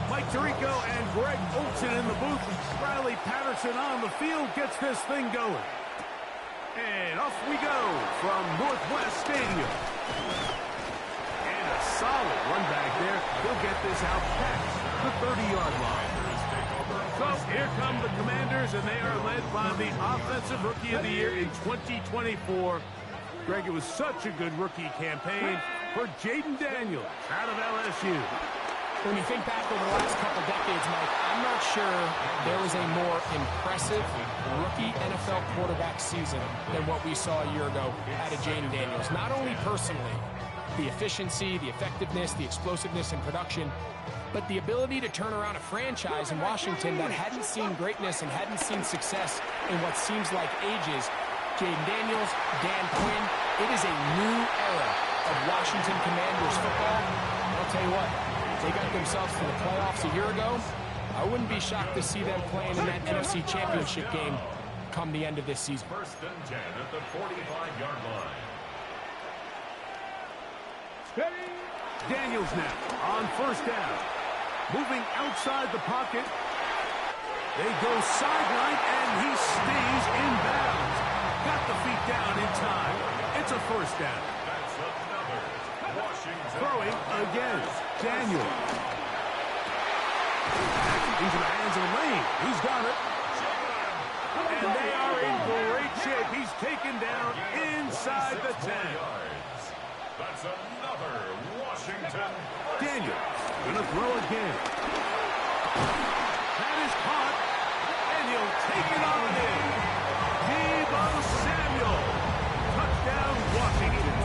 Mike Tirico and Greg Olson in the booth. Riley Patterson on the field gets this thing going. And off we go from Northwest Stadium. And a solid run back there. He'll get this out past the 30-yard line. So here come the Commanders, and they are led by the Offensive Rookie of the Year in 2024. Greg, it was such a good rookie campaign for Jayden Daniels out of LSU. When you think back over the last couple decades, Mike, I'm not sure there was a more impressive rookie NFL quarterback season than what we saw a year ago out of Jayden Daniels. Not only personally, the efficiency, the effectiveness, the explosiveness in production, but the ability to turn around a franchise in Washington that hadn't seen greatness and hadn't seen success in what seems like ages. Jayden Daniels, Dan Quinn, it is a new era of Washington Commanders football. I'll tell you what, they got themselves to the playoffs a year ago. I wouldn't be shocked to see them playing in that NFC Championship game come the end of this season. 1st and 10 at the 45-yard line. Daniels now on 1st down. Moving outside the pocket. They go sideline, and he stays in bounds. Got the feet down in time. It's a 1st down. That's another Washington. Throwing again, Daniels. Back into the hands of Lane. He's got it. And they are in great shape. He's taken down inside the 10. That's another Washington. Daniels gonna throw again. That is caught, and he'll take it on in. Deebo Samuel. Touchdown, Washington.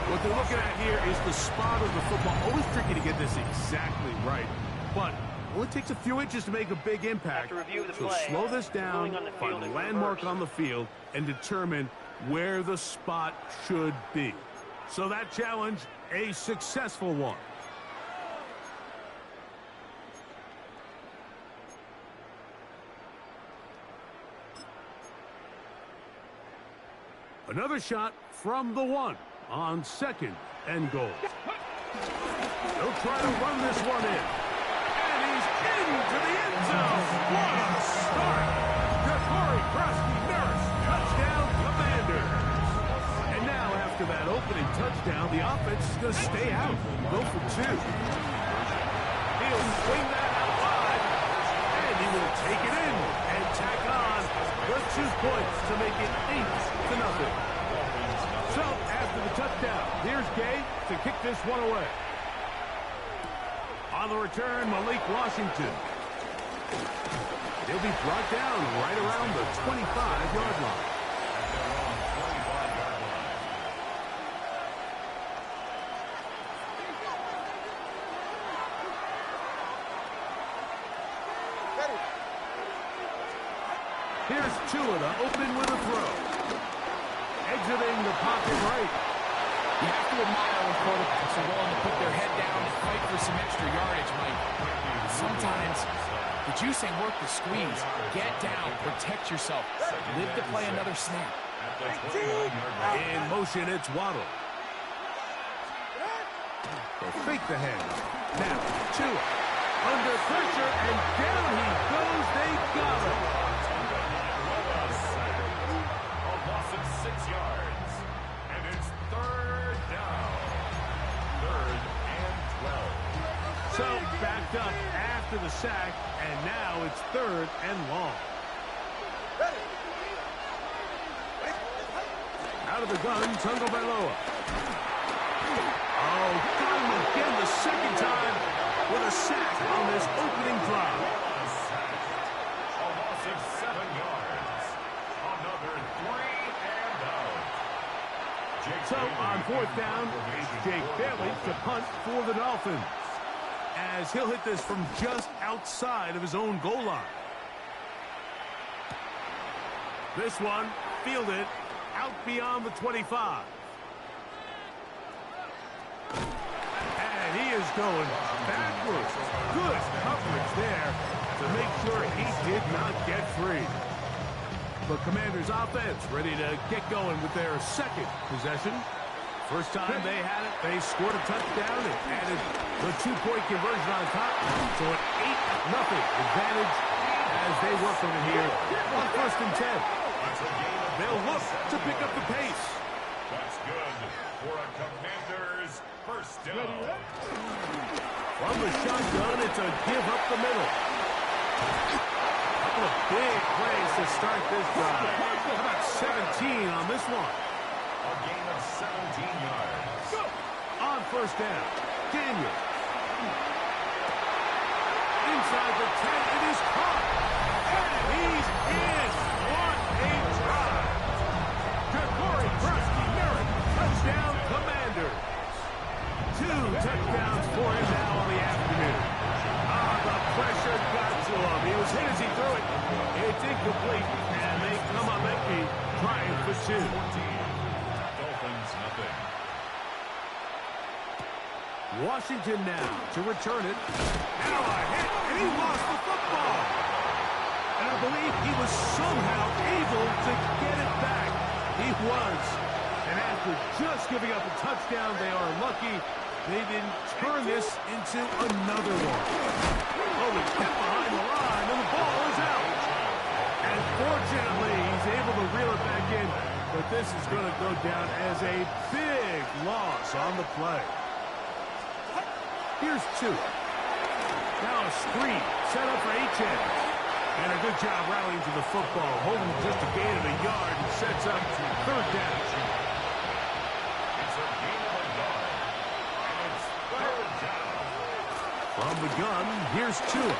What they're looking at here is the spot of the football. Always tricky to get this exactly right, but it only takes a few inches to make a big impact. So slow this down, find a landmark on the field, and determine where the spot should be. So that challenge, a successful one. Another shot from the 1 on 2nd and goal. They'll try to run this one in. And he's into the end zone. What a start. Ja'Cory Krusty-Norris, touchdown Commanders. And now after that opening touchdown, the offense is going to stay out. Go for 2. He'll swing that out wide. And he will take it in and tack on the 2 points to make it 8-0. So, after the touchdown, here's Gay to kick this one away. On the return, Malik Washington. He'll be brought down right around the 25-yard line. Here's Tua to open with a throw. Exiting the pocket right. You have to admire when quarterbacks are willing to put their head down and fight for some extra yardage, Mike. Sometimes the juice ain't worth the squeeze. Get down, protect yourself, live to play another snap. In motion, it's Waddle. They fake the hand. Now, Tua under pressure, and down he goes. They got him. A loss of 6 yards. And it's 3rd down. 3rd and 12. So backed up after the sack, and now it's 3rd and long. Out of the gun, Tagovailoa. Oh, got him again the 2nd time with a sack on this opening drive. A loss of 7 yards. Another 3 and out. So on 4th down, it's Jake Bailey to punt for the Dolphins, as he'll hit this from just outside of his own goal line. This one fielded out beyond the 25. And he is going backwards. Good coverage there to make sure he did not get free. The Commanders offense ready to get going with their second possession. First time they had it, they scored a touchdown and added the two-point conversion on top. So an 8-0 advantage as they work on it here on 1st and 10. They'll look to pick up the pace. That's good for a Commanders first down. From the shotgun, it's a give up the middle. A couple of big plays to start this drive. How about 17 on this one? A gain of 17 yards. On 1st down, Daniel. Inside the 10, it is caught. And he's in. What a drive. Ja'Cory Merritt, touchdown Commanders. 2 touchdowns for him now on the afternoon. The pressure got to him. He was hit as he threw it. It's incomplete, and they come up empty, trying for 2. Dolphins, nothing. Washington now to return it. Now a hit, and he lost the football. And I believe he was somehow able to get it back. He was. And after just giving up a touchdown, they are lucky they didn't turn this into another one. Oh, he kept behind the line, and the ball is out. And fortunately, he's able to reel it back in, but this is going to go down as a big loss on the play. Here's 2. Now a screen set up for Achane. And a good job rallying to the football, holding just a gain of a yard and sets up 3rd down. It's a gain of a yard. And it's 3rd down. From the gun, here's Tua.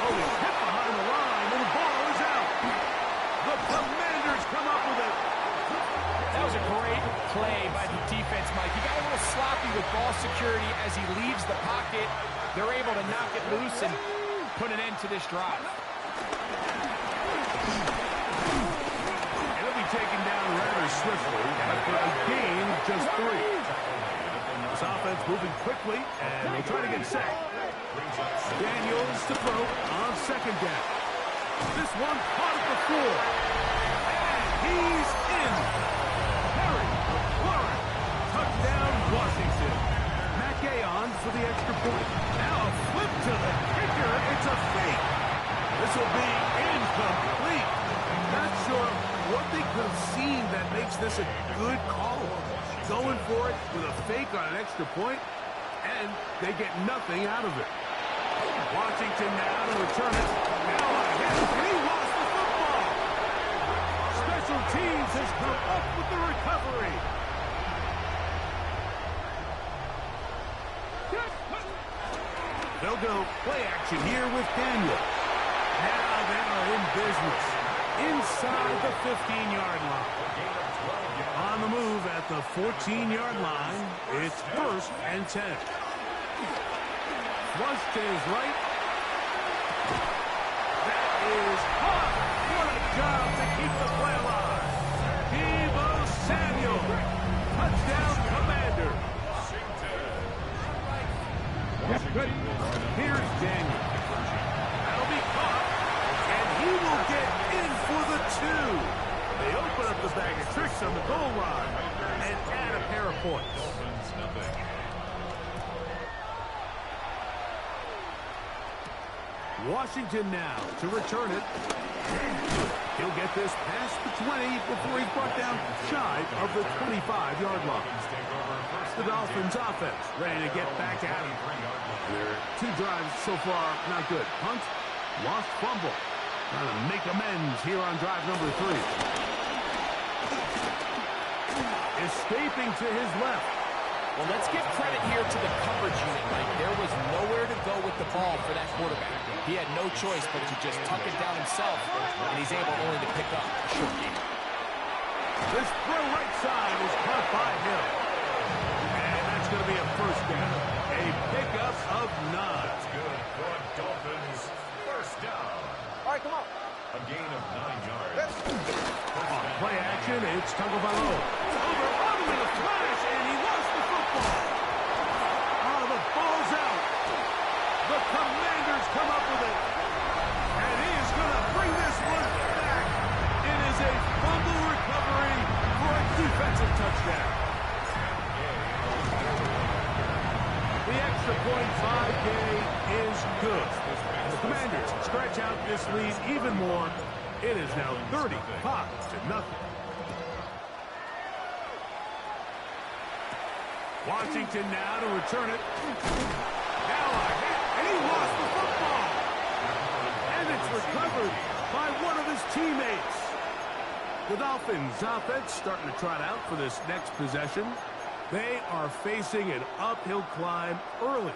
Oh, he's hit behind the line, and the ball is out. The Commanders come up with it. That was a great play by the defense, Mike. He got a little sloppy with ball security as he leaves the pocket. They're able to knock it loose and put an end to this drive. It'll be taken down rather swiftly after a gain of just 3. This offense moving quickly, and they'll try to get set. Daniels to throw on 2nd down. This one caught at the 4. And he's in. Harry McLaurin. Touchdown, Washington. Matt Gay on for the extra point. Now a flip to the kicker. It's a fake. This will be incomplete. Not sure what they could have seen that makes this a good call. Going for it with a fake on an extra point, and they get nothing out of it. Washington now to return it. Now a hit, and he lost the football. Special teams has come up with the recovery. They'll go play action here with Daniel. Now they are in business. Inside the 15-yard line. On the move at the 14-yard line, it's 1st and 10. Flush to his right. That is hot. What a job to keep the play alive. Deebo Samuel. Touchdown, Commanders. Here's Daniel. That'll be caught. And he will get in for the 2. They open up the bag of tricks on the goal line and add a pair of points. Washington now to return it. He'll get this past the 20 before he's brought down shy of the 25-yard line. The Dolphins offense ready to get back at him. Their 2 drives so far not good. Punt, lost fumble. Trying to make amends here on drive number 3. Escaping to his left. Well, let's give credit here to the coverage unit, Mike. There was nowhere to go with the ball for that quarterback. He had no choice but to just tuck it down himself, and he's able only to pick up a short gain. This throw right side is caught by Hill. And that's going to be a 1st down. A pickup of 9. That's good for Dolphins. 1st down. All right, come on. A gain of 9 yards. On play action, it's Tagovailoa. It's over on him in a flash, and he lost the football. Oh, the ball's out. The Commanders come up with it. And he is going to bring this one game is good. The Commanders stretch out this lead even more. It is now 35-0. Washington now to return it. Now a hit, and he lost the football. And it's recovered by one of his teammates. The Dolphins offense starting to trot out for this next possession. They are facing an uphill climb early.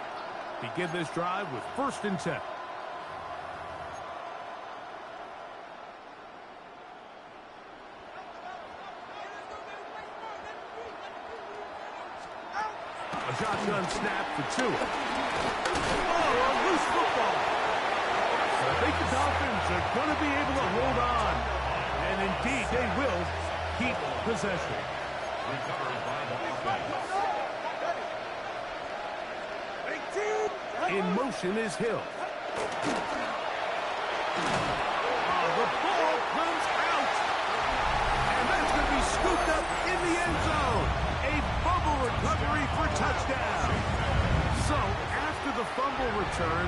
Begin this drive with 1st and 10. A shotgun snap for 2. Oh, a loose football. I think the Dolphins are going to be able to hold on. And indeed, they will keep possession. Recovered by the offense. In motion is Hill. The ball comes out. And that's going to be scooped up in the end zone. A fumble recovery for touchdown. So, after the fumble return,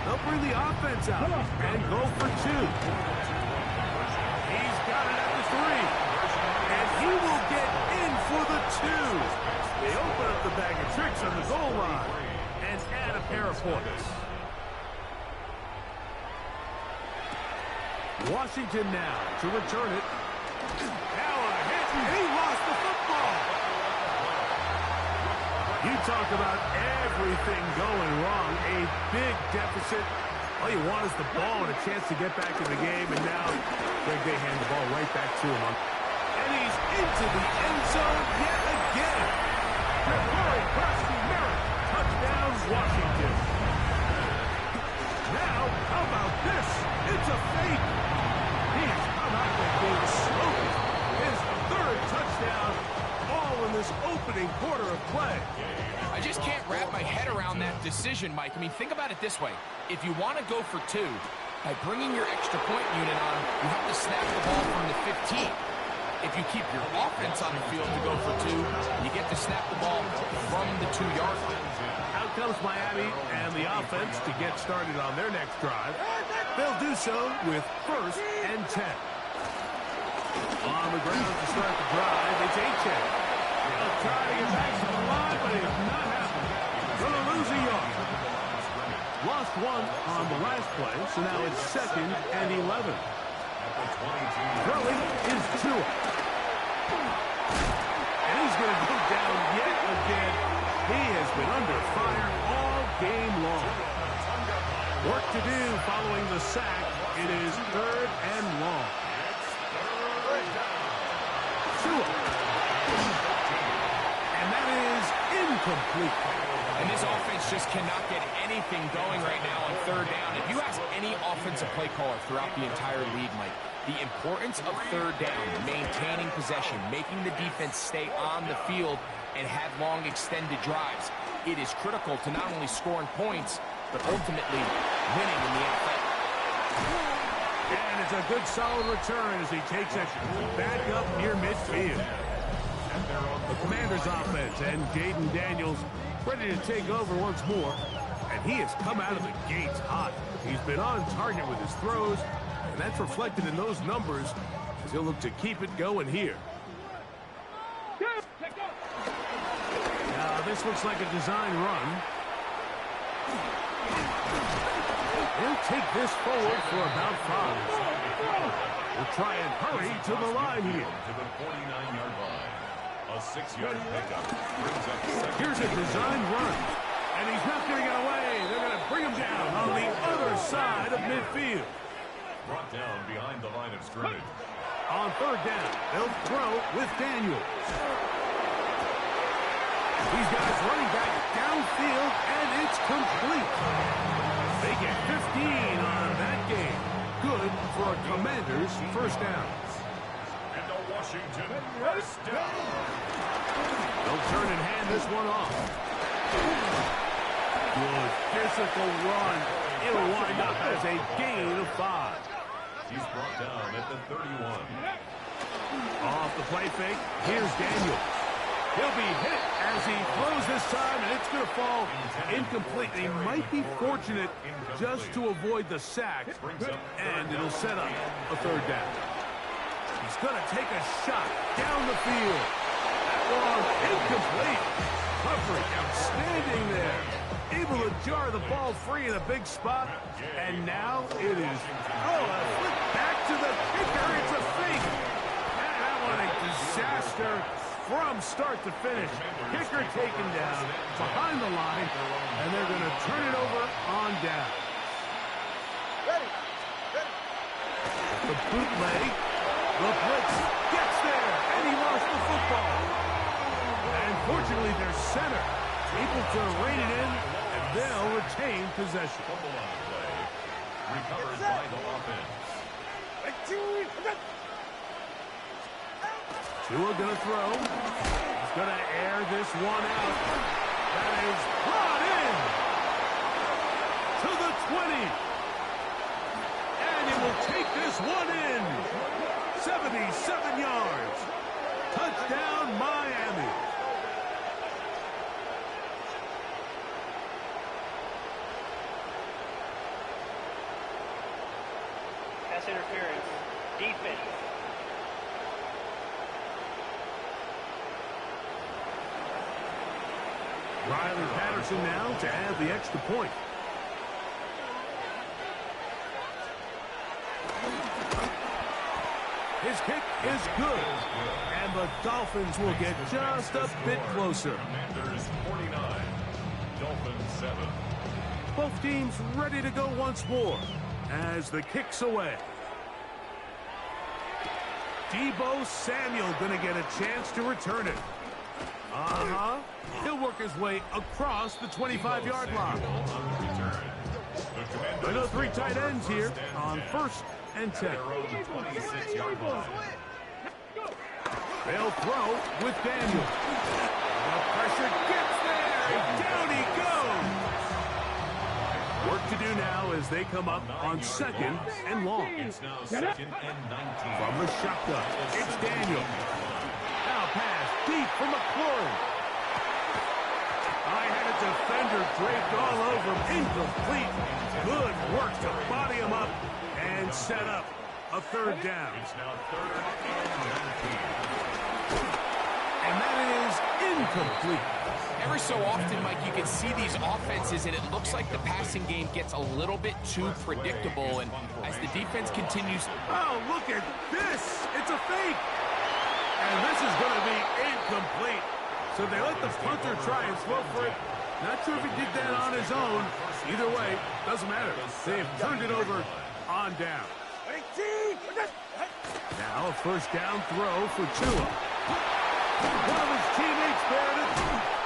they'll bring the offense out and go for 2. He's got it at the 3. And he will get in for the 2. They open up the bag of tricks on the goal line and add a pair of points. Washington now to return it. Now a hit, and he lost the football. You talk about everything going wrong. A big deficit. All you want is the ball and a chance to get back in the game, and now they hand the ball right back to him. And he's into the end zone yet again. Jabari Parker-Merritt, touchdown Washington. Now, how about this? It's a fake. He has come out of the game slowly. His 3rd touchdown, all in this opening quarter of play. I just can't wrap my head around that decision, Mike. I mean, think about it this way. If you want to go for 2, by bringing your extra point unit on, you have to snap the ball from the 15. If you keep your offense on the field to go for 2, you get to snap the ball from the 2-yard line. Out comes Miami and the offense to get started on their next drive. They'll do so with 1st and 10. On the ground to start the drive, it's Achane. They'll try to get back to the line, but it's not happening. Going to lose a yard. Lost 1 on the last play, so now it's 2nd and 11. Throwing is Tua. And he's going to go down yet again. He has been under fire all game long. Work to do following the sack. It is 3rd and long. Tua. And that is incomplete. And this offense just cannot get anything going right now on 3rd down. If you ask any offensive play caller throughout the entire league, Mike, the importance of 3rd down, maintaining possession, making the defense stay on the field and have long extended drives, it is critical to not only scoring points, but ultimately winning in the NFL. And it's a good solid return as he takes it back up near midfield. The Commanders offense and Jaden Daniels ready to take over once more. And he has come out of the gates hot. He's been on target with his throws, and that's reflected in those numbers as he'll look to keep it going here. Now this looks like a design run. He'll take this forward for about 5. We'll try and hurry to the line here. To the 49-yard line. A 6-yard pickup brings up 2nd. Here's a design run. And he's not going to get away. They're going to bring him down on the other side of midfield. Brought down behind the line of scrimmage. On 3rd down, they'll throw with Daniels. He's got his running back downfield, and it's complete. They get 15 on that game. Good for a Commanders 1st down. And a Washington 1st down. They'll turn and hand this one off. Good physical run. It'll wind up as a gain of 5. He's brought down at the 31. Off the play fake, here's Daniels. He'll be hit as he throws this time, and it's going to fall incomplete. He might be fortunate just to avoid the sack, and it'll set up a third down. He's going to take a shot down the field. That one incomplete. Coverage outstanding there. Able to jar the ball free in a big spot. And now it is, a flip back to the kicker. It's a fake. And that one a disaster from start to finish. Kicker taken down behind the line, and they're going to turn it over on down. The bootleg. The blitz gets there, and he lost the football. And fortunately, their center able to rein it in, and they'll retain possession. Recovered by the offense. Tua going to throw. He's going to air this one out. That is brought in to the 20. And he will take this one in. 77 yards. Touchdown, Miami. Pass interference. Defense. Riley Patterson now to add the extra point. His kick is good. And the Dolphins will get just a bit closer. Commanders 49, Dolphins 7. Both teams ready to go once more as the kick's away. Deebo Samuel going to get a chance to return it. He'll work his way across the 25-yard line. I know 3 tight ends here on 1st and 10. They'll throw with Daniel. The pressure gets there. Down he goes. Work to do now as they come up on 2nd and long. It's now 2nd and 19. From the shotgun, it's Daniel. Now pass deep for McLaurin. I had a defender draped all over him. Incomplete. Good work to body him up and set up a 3rd down. It's now 3rd and 19. And that is incomplete. Every so often, Mike, you can see these offenses, and it looks like the passing game gets a little bit too predictable. And as the defense continues... Oh, look at this. It's a fake. And this is going to be incomplete. So they let the punter try and throw for it. Not sure if he did that on his own. Either way, doesn't matter. They've turned it over on down. Now a 1st down throw for Tua. One of his teammates bared it.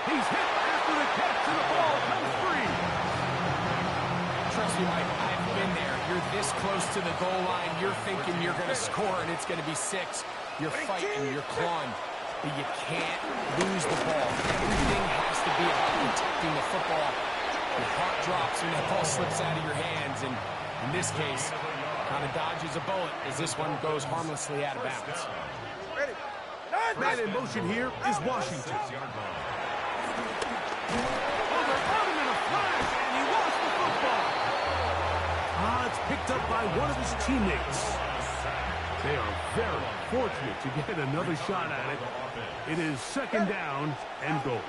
He's hit after the catch, and the ball comes free. Trust me, Mike, I've been there. You're this close to the goal line. You're thinking you're going to score, and it's going to be 6. You're fighting, you're clawing. But you can't lose the ball. Everything has to be about protecting the football. Your heart drops when the ball slips out of your hands. And in this case, kind of dodges a bullet as this one goes harmlessly out of bounds. Man in motion here is Washington. Overcome him in a flash, and he lost the football. It's picked up by one of his teammates. They are very fortunate to get another shot at it. It is 2nd down and goal.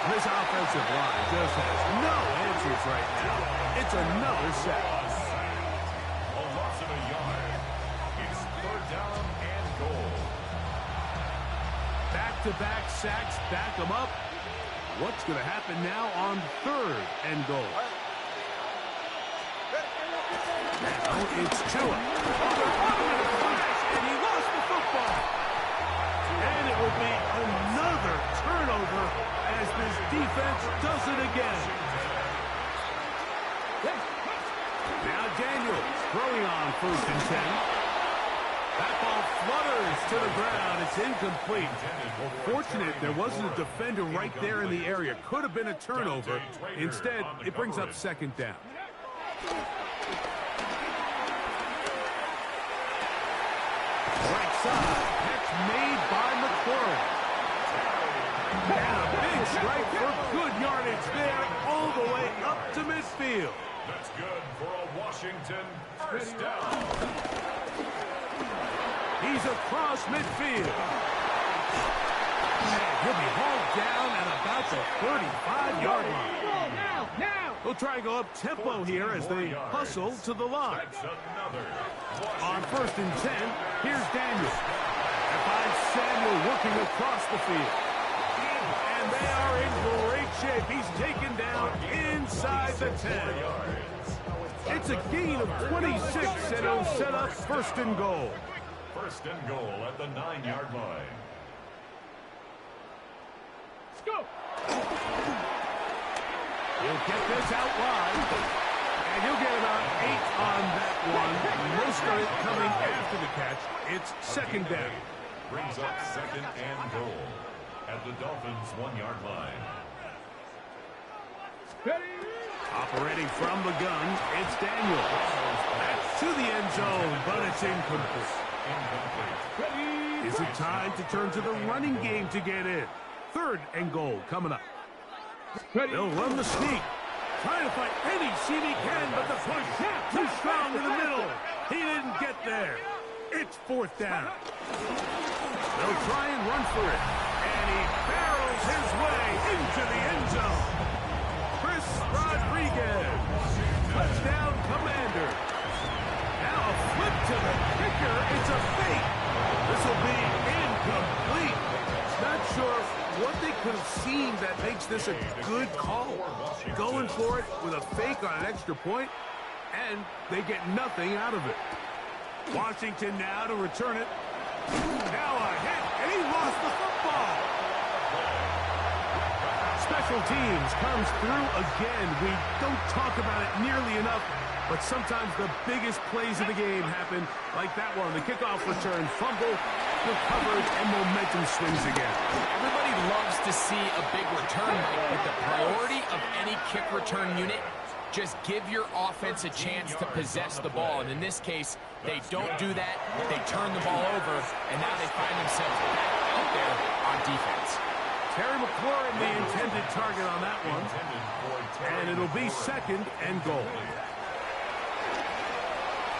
This offensive line just has no answers right now. It's another sack. A loss of a yard. It's 3rd down and goal. Back-to-back sacks back them up. What's going to happen now on 3rd and goal? Now it's Tua. And he lost the football. And it will be another turnover as this defense does it again. Now Daniel throwing on 1st and 10. That ball flutters to the ground. It's incomplete. Well, fortunate there wasn't a defender right there in the area. Could have been a turnover. Instead, it brings up 2nd down. Right outside. Catch made by McLaurin. And a big strike for good yardage there, all the way up to midfield. That's good for a Washington first down. He's across midfield. And he'll be hauled down at about the 35-yard line. They'll try and go up tempo here as they hustle to the line. That's another On Washington. 1st and 10, here's Daniel. And finds Samuel working across the field. And they are in great shape. He's taken down inside the 10. It's a gain of 26, and it'll set up 1st and goal. First and goal at the 9-yard line. Let's go. He'll get this out wide. And he'll get about 8 on that one. Most of it coming after the catch. It's 2nd down. Brings up 2nd and goal at the Dolphins' 1-yard line. Operating from the gun, it's Daniel. That's to the end zone, but it's incomplete. Is it time to turn to the running game to get in? 3rd and goal coming up. They'll run the sneak. Trying to find any seam he can, but the push too strong in the middle. He didn't get there. It's 4th down. They'll try and run for it. And he barrels his way into the end zone. Chris Rodriguez. Touchdown, Commander. Now a flip to the kicker. It's a fake. This will be incomplete. Not sure what they could have seen that makes this a good call. Going for it with a fake on an extra point, and they get nothing out of it. Washington now to return it. Now a hit, and he lost the football. Special teams comes through again. We don't talk about it nearly enough, but sometimes the biggest plays of the game happen like that one. The kickoff return, fumble, recovered, and momentum swings again. Everybody loves to see a big return, Mike, but the priority of any kick return unit, just give your offense a chance to possess the ball. And in this case, they don't do that. They turn the ball over, and now they find themselves back out there on defense. Terry McLaurin, the intended target on that one. And it'll be 2nd and goal.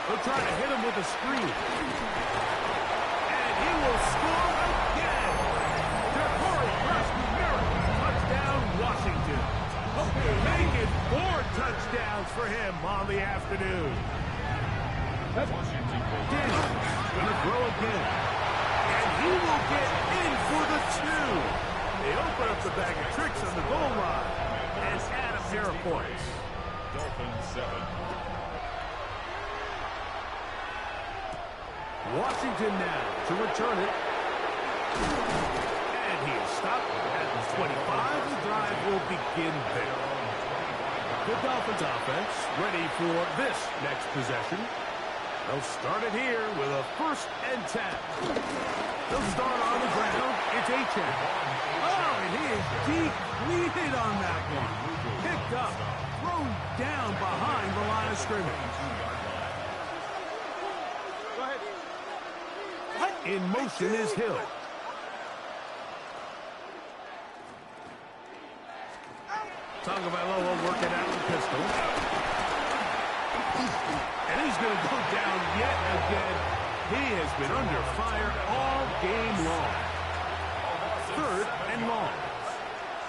They'll try to hit him with a screen. And he will score again. Ja'Cory Price-Merick, touchdown, Washington. Make it 4 touchdowns for him on the afternoon. Daniels going to throw again. And he will get in for the 2. They open up the bag of tricks on the goal line and add a pair of points. Dolphins 7. Washington now to return it. And he is stopped at the 25. The drive will begin there. The Dolphins offense ready for this next possession. They'll start it here with a 1st and 10. They'll start on the ground. It's Achane. Oh, and he is depleted on that one. Picked up, thrown down behind the line of scrimmage. In motion is Hill. Tagovailoa working out the pistol. And he's going to go down yet again. He has been under fire all game long. 3rd and long.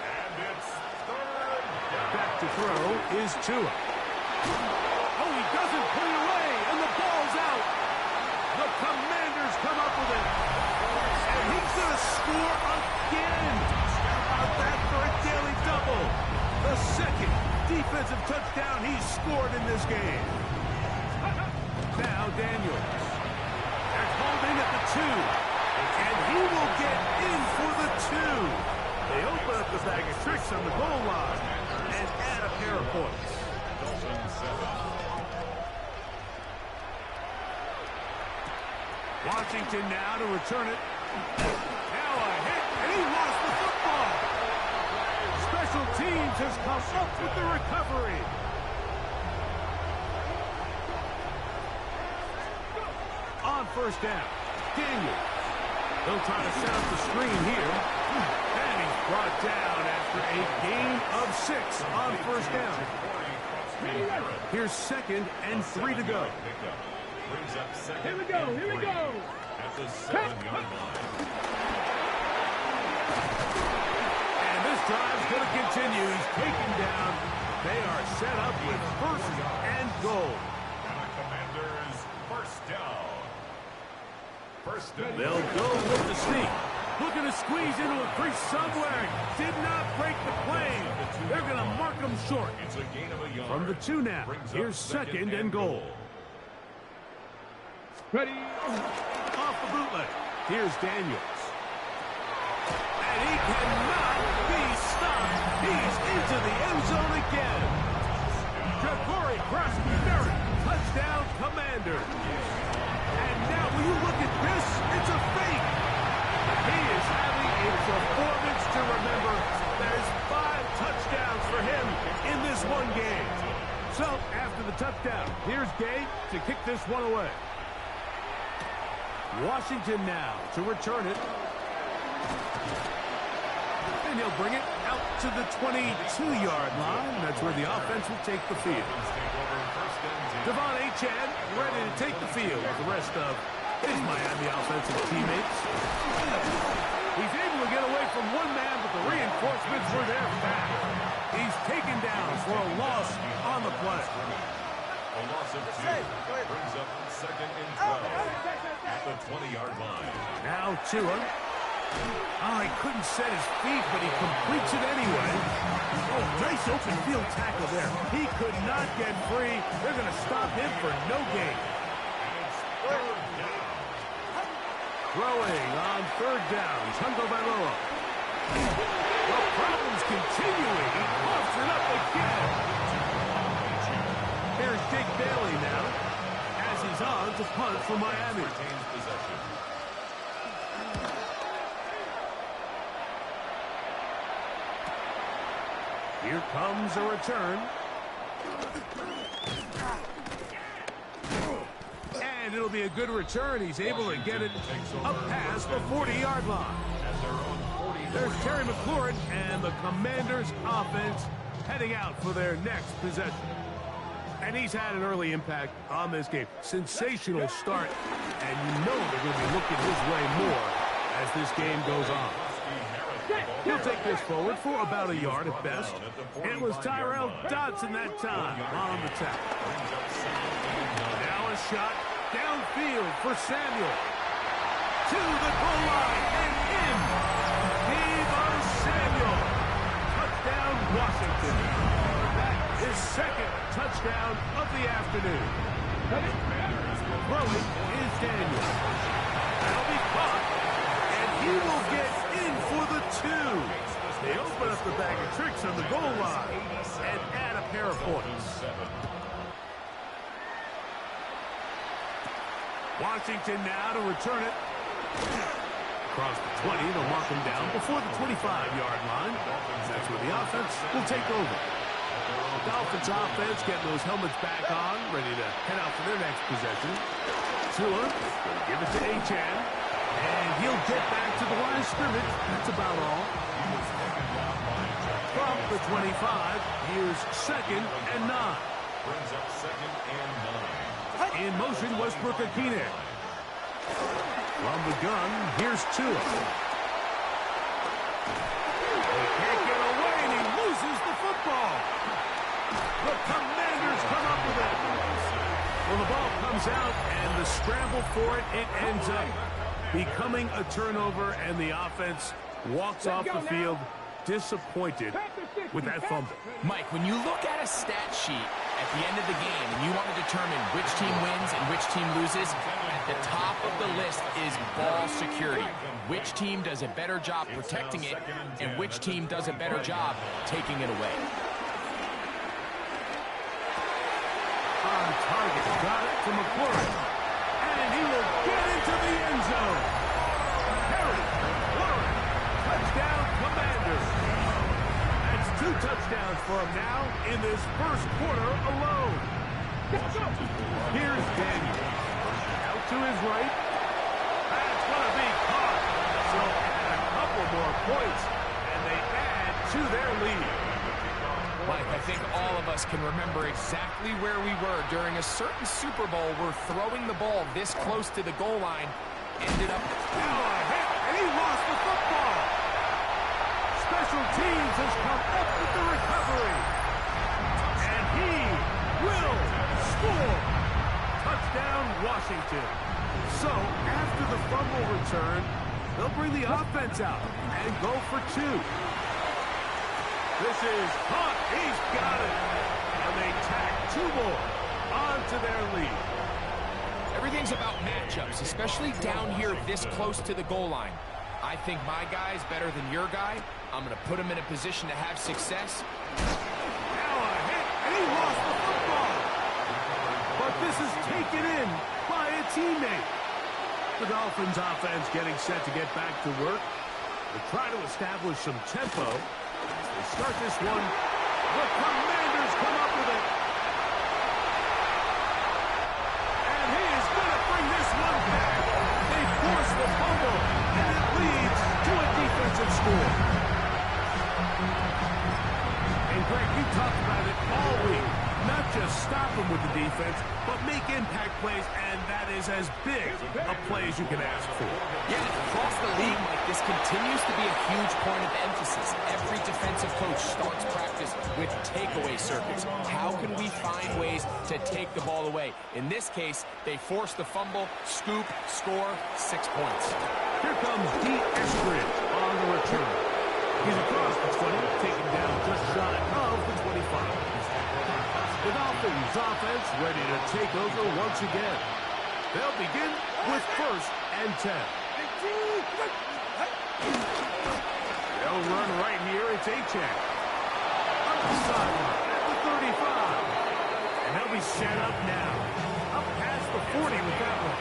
And it's 3rd down. Back to throw is Tua. Oh, he doesn't put it away, and the ball's out. The Commanders come up with it. And he's going to score again. How about that for a daily double? The 2nd defensive touchdown he's scored in this game. Now Daniels. They're holding at the 2. And he will get in for the 2. They open up the bag of tricks on the goal line and add a pair of points. Dolphins 7. Washington now to return it. Now a hit, and he lost the football. Special teams has come up with the recovery. On 1st down, Daniels. They'll try to set up the screen here. And he's brought down after a gain of 6 on first down. Here's 2nd and 3 to go. Here we go. At the 7-yard line. And this drive's going to continue. He's taken down. They are set up with 1st and goal. And the Commanders first down. They'll go with the sneak. Looking to squeeze into a crease somewhere. Did not break the plane. They're going to mark them short. It's a gain of a yard. From the 2 now. Here's 2nd and goal. Ready. Off the bootleg. Here's Daniels. And he cannot be stopped. He's into the end zone again. Ja'Cory Merritt. Touchdown, Commanders. And now, will you look at this? It's a fake. He is having a performance to remember. There's 5 touchdowns for him in this one game. So, after the touchdown, here's Gay to kick this one away. Washington now to return it. And he'll bring it out to the 22-yard line. That's where the offense will take the field. Devon Achane ready to take the field with the rest of his Miami offensive teammates. He's able to get away from one man, but the reinforcements were there fast. He's taken down for a loss on the play. A loss of 2 brings up 2nd and 12 at the 20-yard line. Now Tua. Oh, he couldn't set his feet, but he completes it anyway. Oh, nice open field tackle there. He could not get free. They're going to stop him for no gain. Throwing on 3rd down, Tagovailoa. The problems continuing. He puffs it up again. Here's Jake Bailey now, as he's on to punt for Miami. Retains possession. Here comes a return. And it'll be a good return. He's able to get it up past the 40-yard line. There's Terry McLaurin and the Commanders' offense heading out for their next possession. And he's had an early impact on this game. Sensational start, and you know they're going to be looking his way more as this game goes on. He'll take this forward for about a yard at best. It was Tyrel Dodson that time on the tackle. Now a shot downfield for Samuel. To the goal line and in. Deebo Samuel. Touchdown, Washington. That is 2nd touchdown of the afternoon. Throwing is Daniels. That'll be caught. And he will get in for the 2. They open up the bag of tricks on the goal line and add a pair of points. Washington now to return it. Across the 20, they'll mark him down before the 25-yard line. That's where the offense will take over. The Dolphins offense getting those helmets back on, ready to head out for their next possession. Tua will give it to Achane. And he'll get back to the line of scrimmage. That's about all. From the 25, here's 2nd and 9. Brings up 2nd and 9. In motion, Westbrook-Ikhine. From the gun, here's Tua. He can't get away, and he loses the football. The Commanders come up with it. Well, the ball comes out, and the scramble for it, it ends up becoming a turnover, and the offense walks off the field disappointed with that fumble. Mike, when you look at a stat sheet at the end of the game and you want to determine which team wins and which team loses, at the top of the list is ball security. Which team does a better job protecting it and which team does a better job taking it away. On target, got it to McLaurin. And he will get into the end zone. Harry McLaurin, touchdown Commanders. That's 2 touchdowns for him now in this first quarter alone. Here's Daniels. Out to his right. Back more points, and they add to their lead. Mike, I think all of us can remember exactly where we were during a certain Super Bowl where throwing the ball this close to the goal line ended up... Now a hit, and he lost the football. Special teams has come up with the recovery. And he will score. Touchdown, Washington. So, after the fumble return, they'll bring the offense out and go for two. This is Hunt. He's got it. And they tack two more onto their lead. Everything's about matchups, especially down here this close to the goal line. I think my guy's better than your guy. I'm going to put him in a position to have success. Now a hit, and he lost the football. But this is taken in by a teammate. The Dolphins offense getting set to get back to work. They try to establish some tempo. They start this one. The Commanders come up with it. And he is going to bring this one back. They force the fumble, and it leads to a defensive score. And Greg, you talked about it all week. Not just stop them with the defense, but make impact plays, and that is as big a play as you can ask for. Yeah, across the league, Mike, this continues to be a huge point of emphasis. Every defensive coach starts practice with takeaway circuits. How can we find ways to take the ball away? In this case, they force the fumble, scoop, score, 6 points. Here comes D. Eskridge on the return. He's across the 20, taken down just shy of the 25. The Dolphins offense ready to take over once again. They'll begin with 1st and 10. They'll run right here. It's Achane. Up the sideline at the 35. And they'll be set up now. Up past the 40 with that one.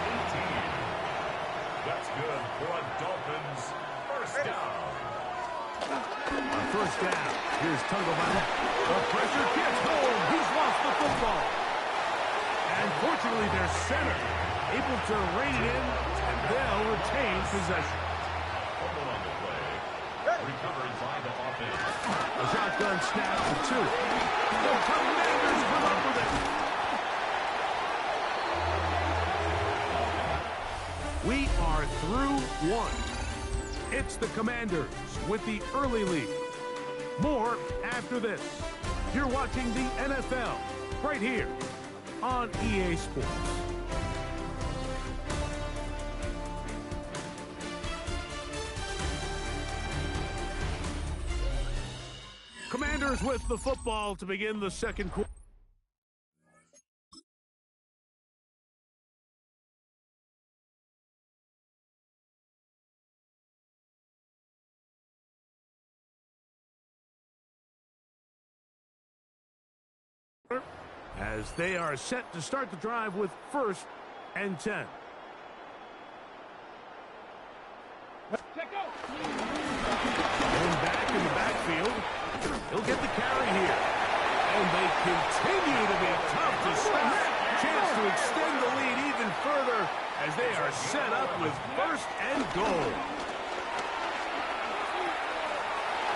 That's good for a Dolphins first down. On 1st down, here's Tagovailoa. The pressure gets home. He's lost the football. And fortunately, their center able to rein it in, and they'll retain possession. Fumble on the play. Recovered by the offense. A shotgun snap to 2. The Commanders come up with it. We are through one. It's the Commanders with the early lead. More after this. You're watching the NFL right here on EA Sports. Commanders with the football to begin the second quarter. As they are set to start the drive with 1st and 10. And back in the backfield. He'll get the carry here. And they continue to be tough to stop. Chance to extend the lead even further as they are set up with 1st and goal.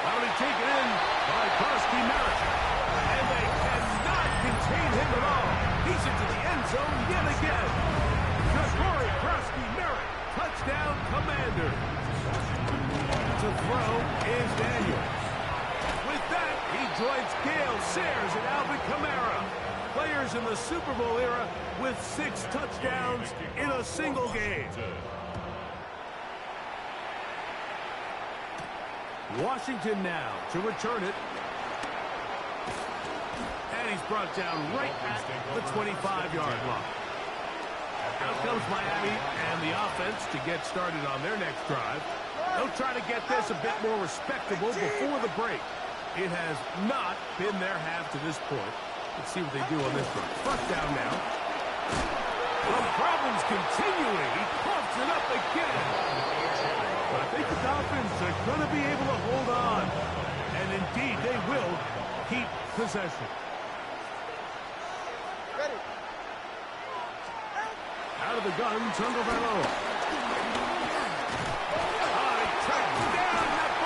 That'll be taken in by Krusty Merritt. And they cannot contain him at all. He's into the end zone yet again. Ja'Cory Krusty-Merritt, touchdown Commander. To throw is Daniels. With that, he joins Gale Sayers and Alvin Kamara. Players in the Super Bowl era with 6 touchdowns in a single game. Washington now to return it. And he's brought down right at the 25-yard line. Out comes Miami and the offense to get started on their next drive. They'll try to get this a bit more respectable before the break. It has not been their half to this point. Let's see what they do on this run. 1st down now. The problems continuing. He pumps it up again. But I think the Dolphins are going to be able to hold on. And indeed, they will keep possession. Out of the gun, Tagovailoa. Touchdown, the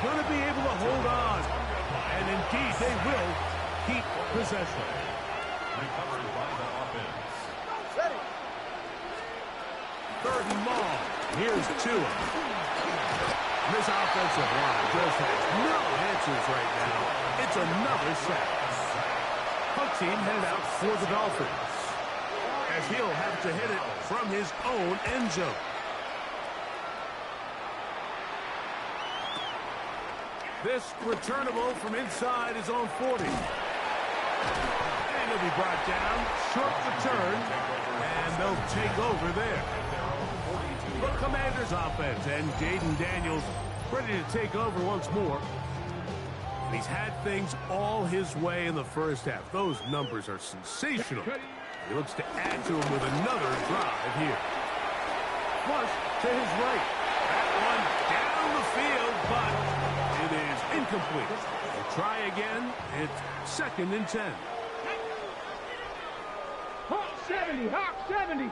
going to be able to hold on. And indeed, they will keep possession. Recovered by the offense. Third and long. Here's Tua. This offensive line just has no answers right now. It's another sack. Punt team headed out for the Dolphins, as he'll have to hit it from his own end zone. This returnable from inside is on 40. And he'll be brought down, short return, and they'll take over there. The Commanders offense, and Jayden Daniels ready to take over once more. And he's had things all his way in the first half. Those numbers are sensational. He looks to add to them with another drive here. Flush to his right. That one down the field, but it is incomplete. We'll try again. It's 2nd and 10. Hawk 70, Hawk 70.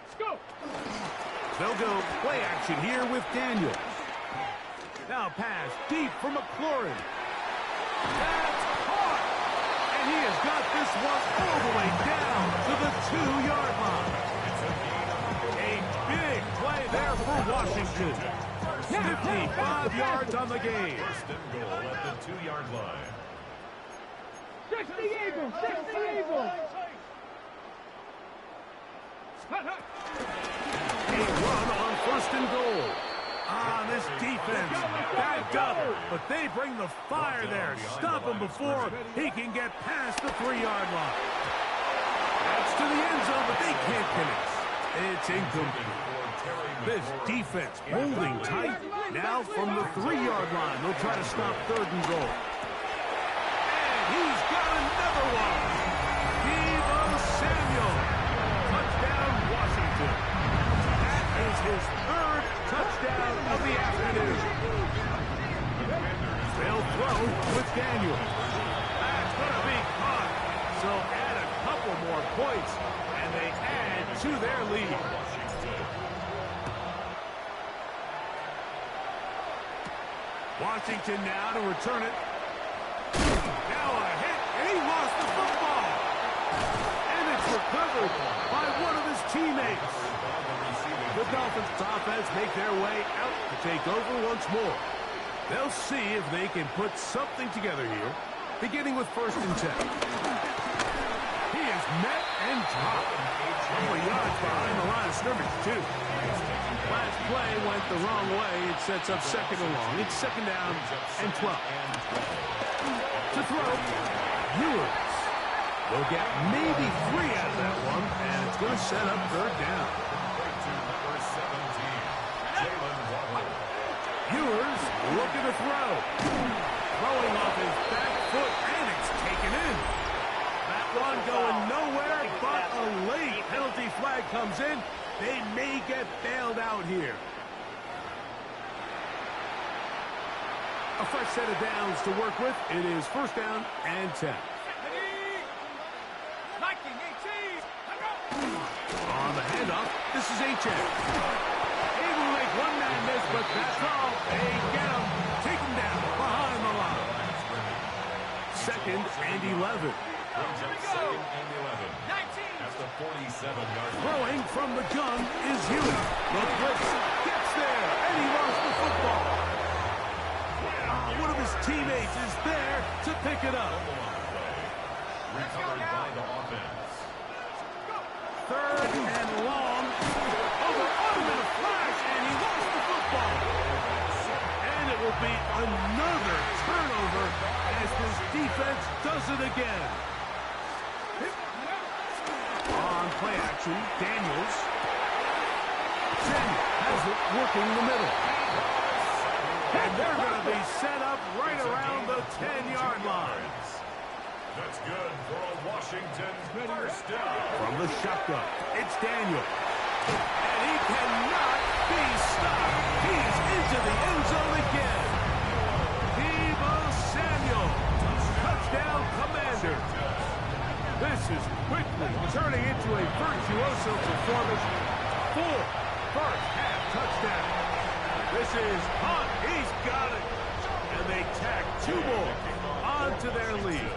Let's go. They'll go play action here with Daniels. Now pass deep for McLaurin. That's caught. And he has got this one all the way down to the 2-yard line. A big play there for Washington. 55 yards on the game. First and goal at the 2-yard line. 60 Eagles, 60 Eagles. A run on 1st and goal. This defense backed up, but they bring the fire there. Stop him before he can get past the 3-yard line. That's to the end zone, but they can't finish. It's incomplete. This defense holding tight. Now from the 3-yard line, they'll try to stop 3rd and goal. And he's got another one. Deebo Samuel. Touchdown, Washington. That is his 3rd touchdown of the afternoon. They'll throw with Daniels. That's going to be caught. So add a couple more points, and they add to their lead. Washington now to return it. Now a hit, and he lost the football. And it's recovered by one of his teammates. The Dolphins offense make their way out to take over once more. They'll see if they can put something together here, beginning with 1st and 10. He is met and dropped. Couple of yards behind the line of scrimmage, too. Last play went the wrong way. It sets up 2nd and long. It's 2nd down and 12. To throw, Ewers. They'll get maybe 3 out of that one, and it's going to set up 3rd down. Ewers looking to throw. Throwing off his back foot, and it's taken in. That one going nowhere, but a late penalty flag comes in. They may get bailed out here. A fresh set of downs to work with. It is 1st down and 10. On the handoff, this is H.A. Able to make one man miss, but that's all. They get him. Take him down behind the line. 2nd and 11. Brings up 2nd and 11. 19. At the 47-yard line. Throwing from the gun is Hewitt. The blitz gets there, and he lost the football. One of his teammates is there to pick it up. Recovered by the offense. 3rd and long. Oh, they're on him in a flash, and he lost the football. And it will be another turnover as this defense does it again. On play action, Daniels. Samuel has it working in the middle. And they're going to be set up right around the 10-yard line. That's good for a Washington 1st down. From the shotgun, it's Daniel. And he cannot be stopped. He's into the end zone again. Deebo Samuel. Touchdown, Commanders. This is quickly turning into a virtuoso performance. 4 first-half touchdowns. This is Hunt. He's got it. And they tack 2 more onto their lead.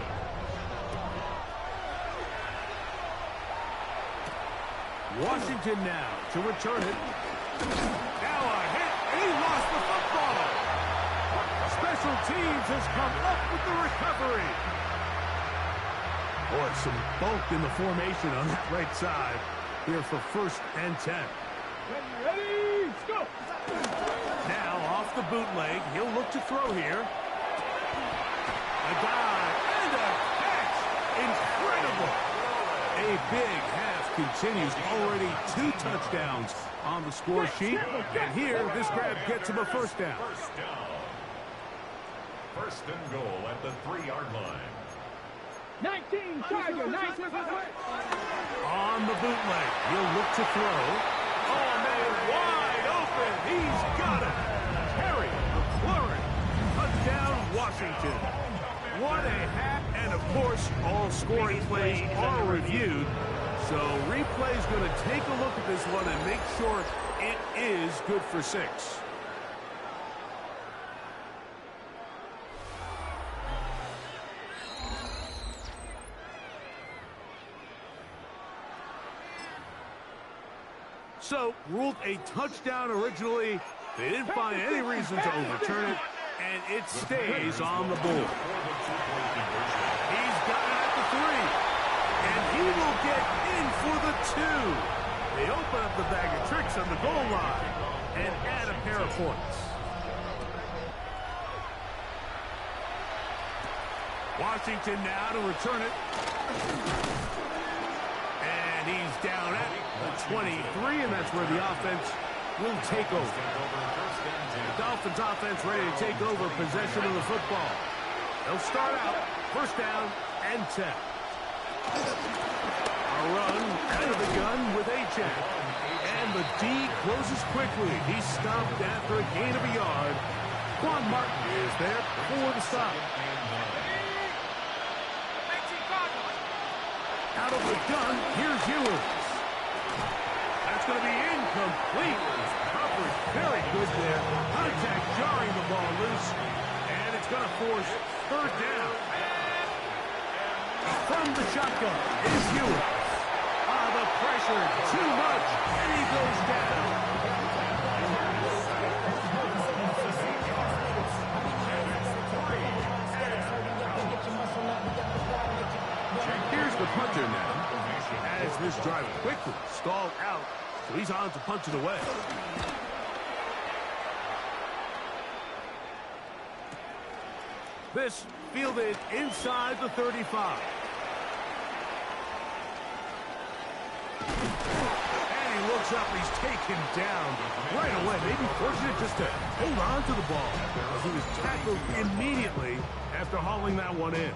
Washington now to return it. Now a hit. He lost the football. Special teams has come up with the recovery. Boy, some bulk in the formation on that right side here for 1st and 10. Ready, go! Now off the bootleg. He'll look to throw here. A dive and a catch. Incredible. A big half continues. Already 2 touchdowns on the score sheet. And here, this grab gets him a 1st down. 1st and goal at the 3-yard line. 19, Tiger, 19. On the bootleg, he'll look to throw. Oh, man, wide open. He's got it. Terry McLaurin. Touchdown, Washington. What a hat. And, of course, all scoring plays are reviewed. So replay's going to take a look at this one and make sure it is good for 6. So, ruled a touchdown originally. They didn't find any reason to overturn it, and it stays on the board. He's got it at the 3, and he will get in for the 2. They open up the bag of tricks on the goal line and add a pair of points. Washington now to return it. And he's down at the 23, and that's where the offense will take over. The Dolphins offense ready to take over possession of the football. They'll start out 1st down and 10. A run out of the gun with Achane. And the D closes quickly. He's stopped after a gain of a yard. Quan Martin is there for the stop. Out of the gun, here's Ewers. That's going to be incomplete. Coverage very good there. Contact jarring the ball loose. And it's going to force 3rd down. From the shotgun is Ewers. The pressure, too much, and he goes down. Here's the punter now, as this drive quickly stalled out, so he's on to punch it away. This fielded inside the 35. And he looks up, he's taken down right away. Maybe fortunate just to hold on to the ball, as he was tackled immediately after hauling that one in.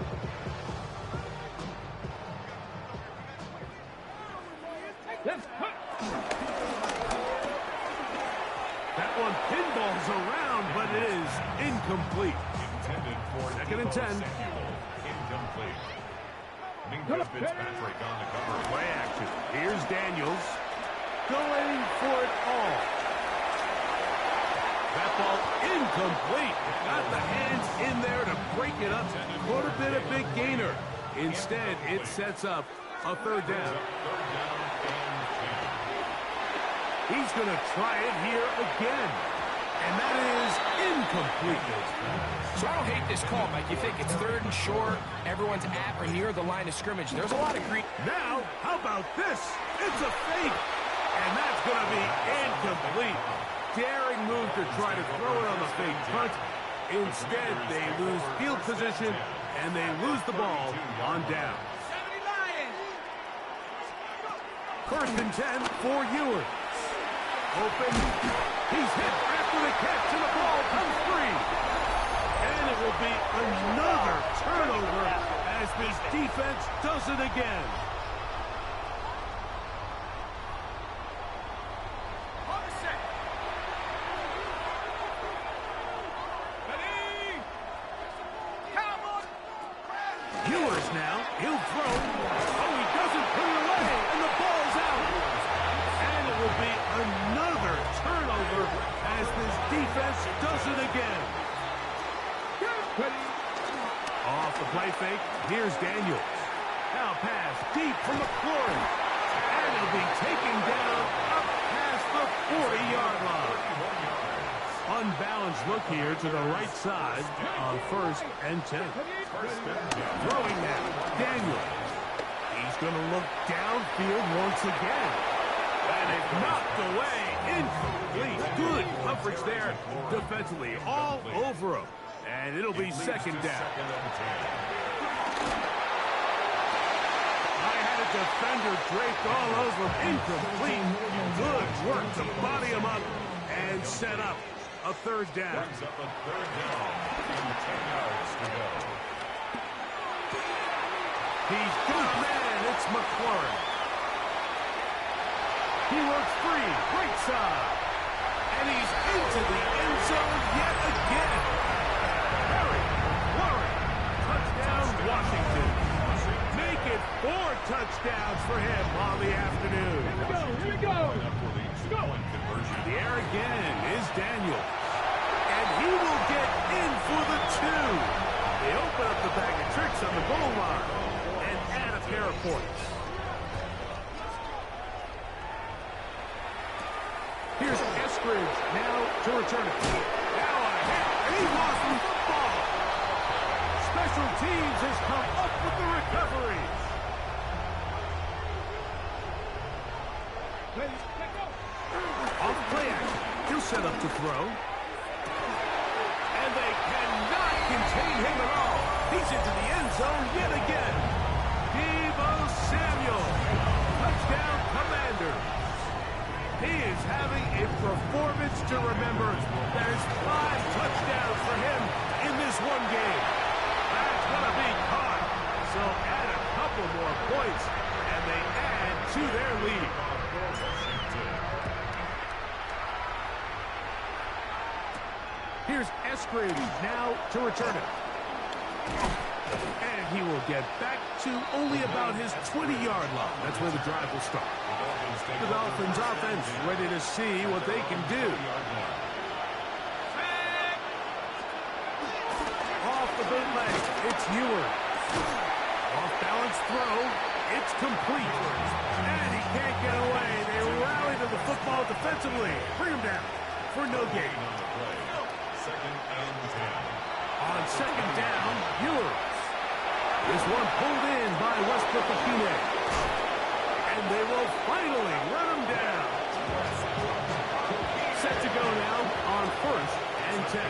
That one pinballs around, but it is incomplete. Intended for 2nd and 10. Incomplete. Minka Fitzpatrick on the cover. Play action. Here's Daniels going for it all. That ball incomplete. Got the hands in there to break it up. Could have been a big gainer. Instead, it sets up a 3rd down. He's going to try it here again. And that is incomplete. So I don't hate this call, Mike. You think it's 3rd and short, everyone's at or near the line of scrimmage. There's a lot of green. Now, how about this? It's a fake. And that's going to be incomplete. Daring move to try to throw it on the fake punt. Instead, they lose field position, and they lose the ball on down. 1st and 10 for Ewers. Open. He's hit after the catch, and the ball comes free. And it will be another turnover as this defense does it again. Ewers now. He'll throw. Oh, he doesn't put it away, and the ball's out. And it will be another turnover as this defense pass deep from McLaurin. And it'll be taken down up past the 40-yard line. Unbalanced look here to the right side on 1st and 10. Throwing now, Daniel. He's going to look downfield once again. And it's knocked away, incomplete. Good coverage there defensively, all over him. And it'll be 2nd down. I had a defender draped all over him, incomplete. Good work to body him up and set up a 3rd down. Brings up a 3rd down. 10 yards to go. He's got a man. It's McLaurin. He works free. Right side. And he's into the end zone yet again. Harry McLaurin. Touchdown, Washington. Make it 4 touchdowns for him on the afternoon. Here we go. The air again is Daniel. And he will get in for the 2. They open up the bag of tricks on the goal line and add a pair of points. Here's Eskridge now to return it. Now a hit, and he lost the football. Special teams has come up with the recovery. Off play action. He'll set up to throw. And they cannot contain him at all. He's into the end zone yet again. Deebo Samuel. Touchdown, Commanders. He is having a performance to remember. There's 5 touchdowns for him in this one game. That's going to be caught. So add a couple more points, and they add to their lead. Here's Eskridge now to return it. And he will get back to only about his 20-yard line. That's where the drive will start. The Dolphins offense ready to see what they can do. Off the bootleg, it's Ewers. Off-balance throw, it's complete. And he can't get away. They rally to the football defensively. Bring him down for no gain. 2nd and 10. On 2nd down, Ewers. This one pulled in by Westbrook Akine. And they will finally run him down. Set to go now on 1st and 10.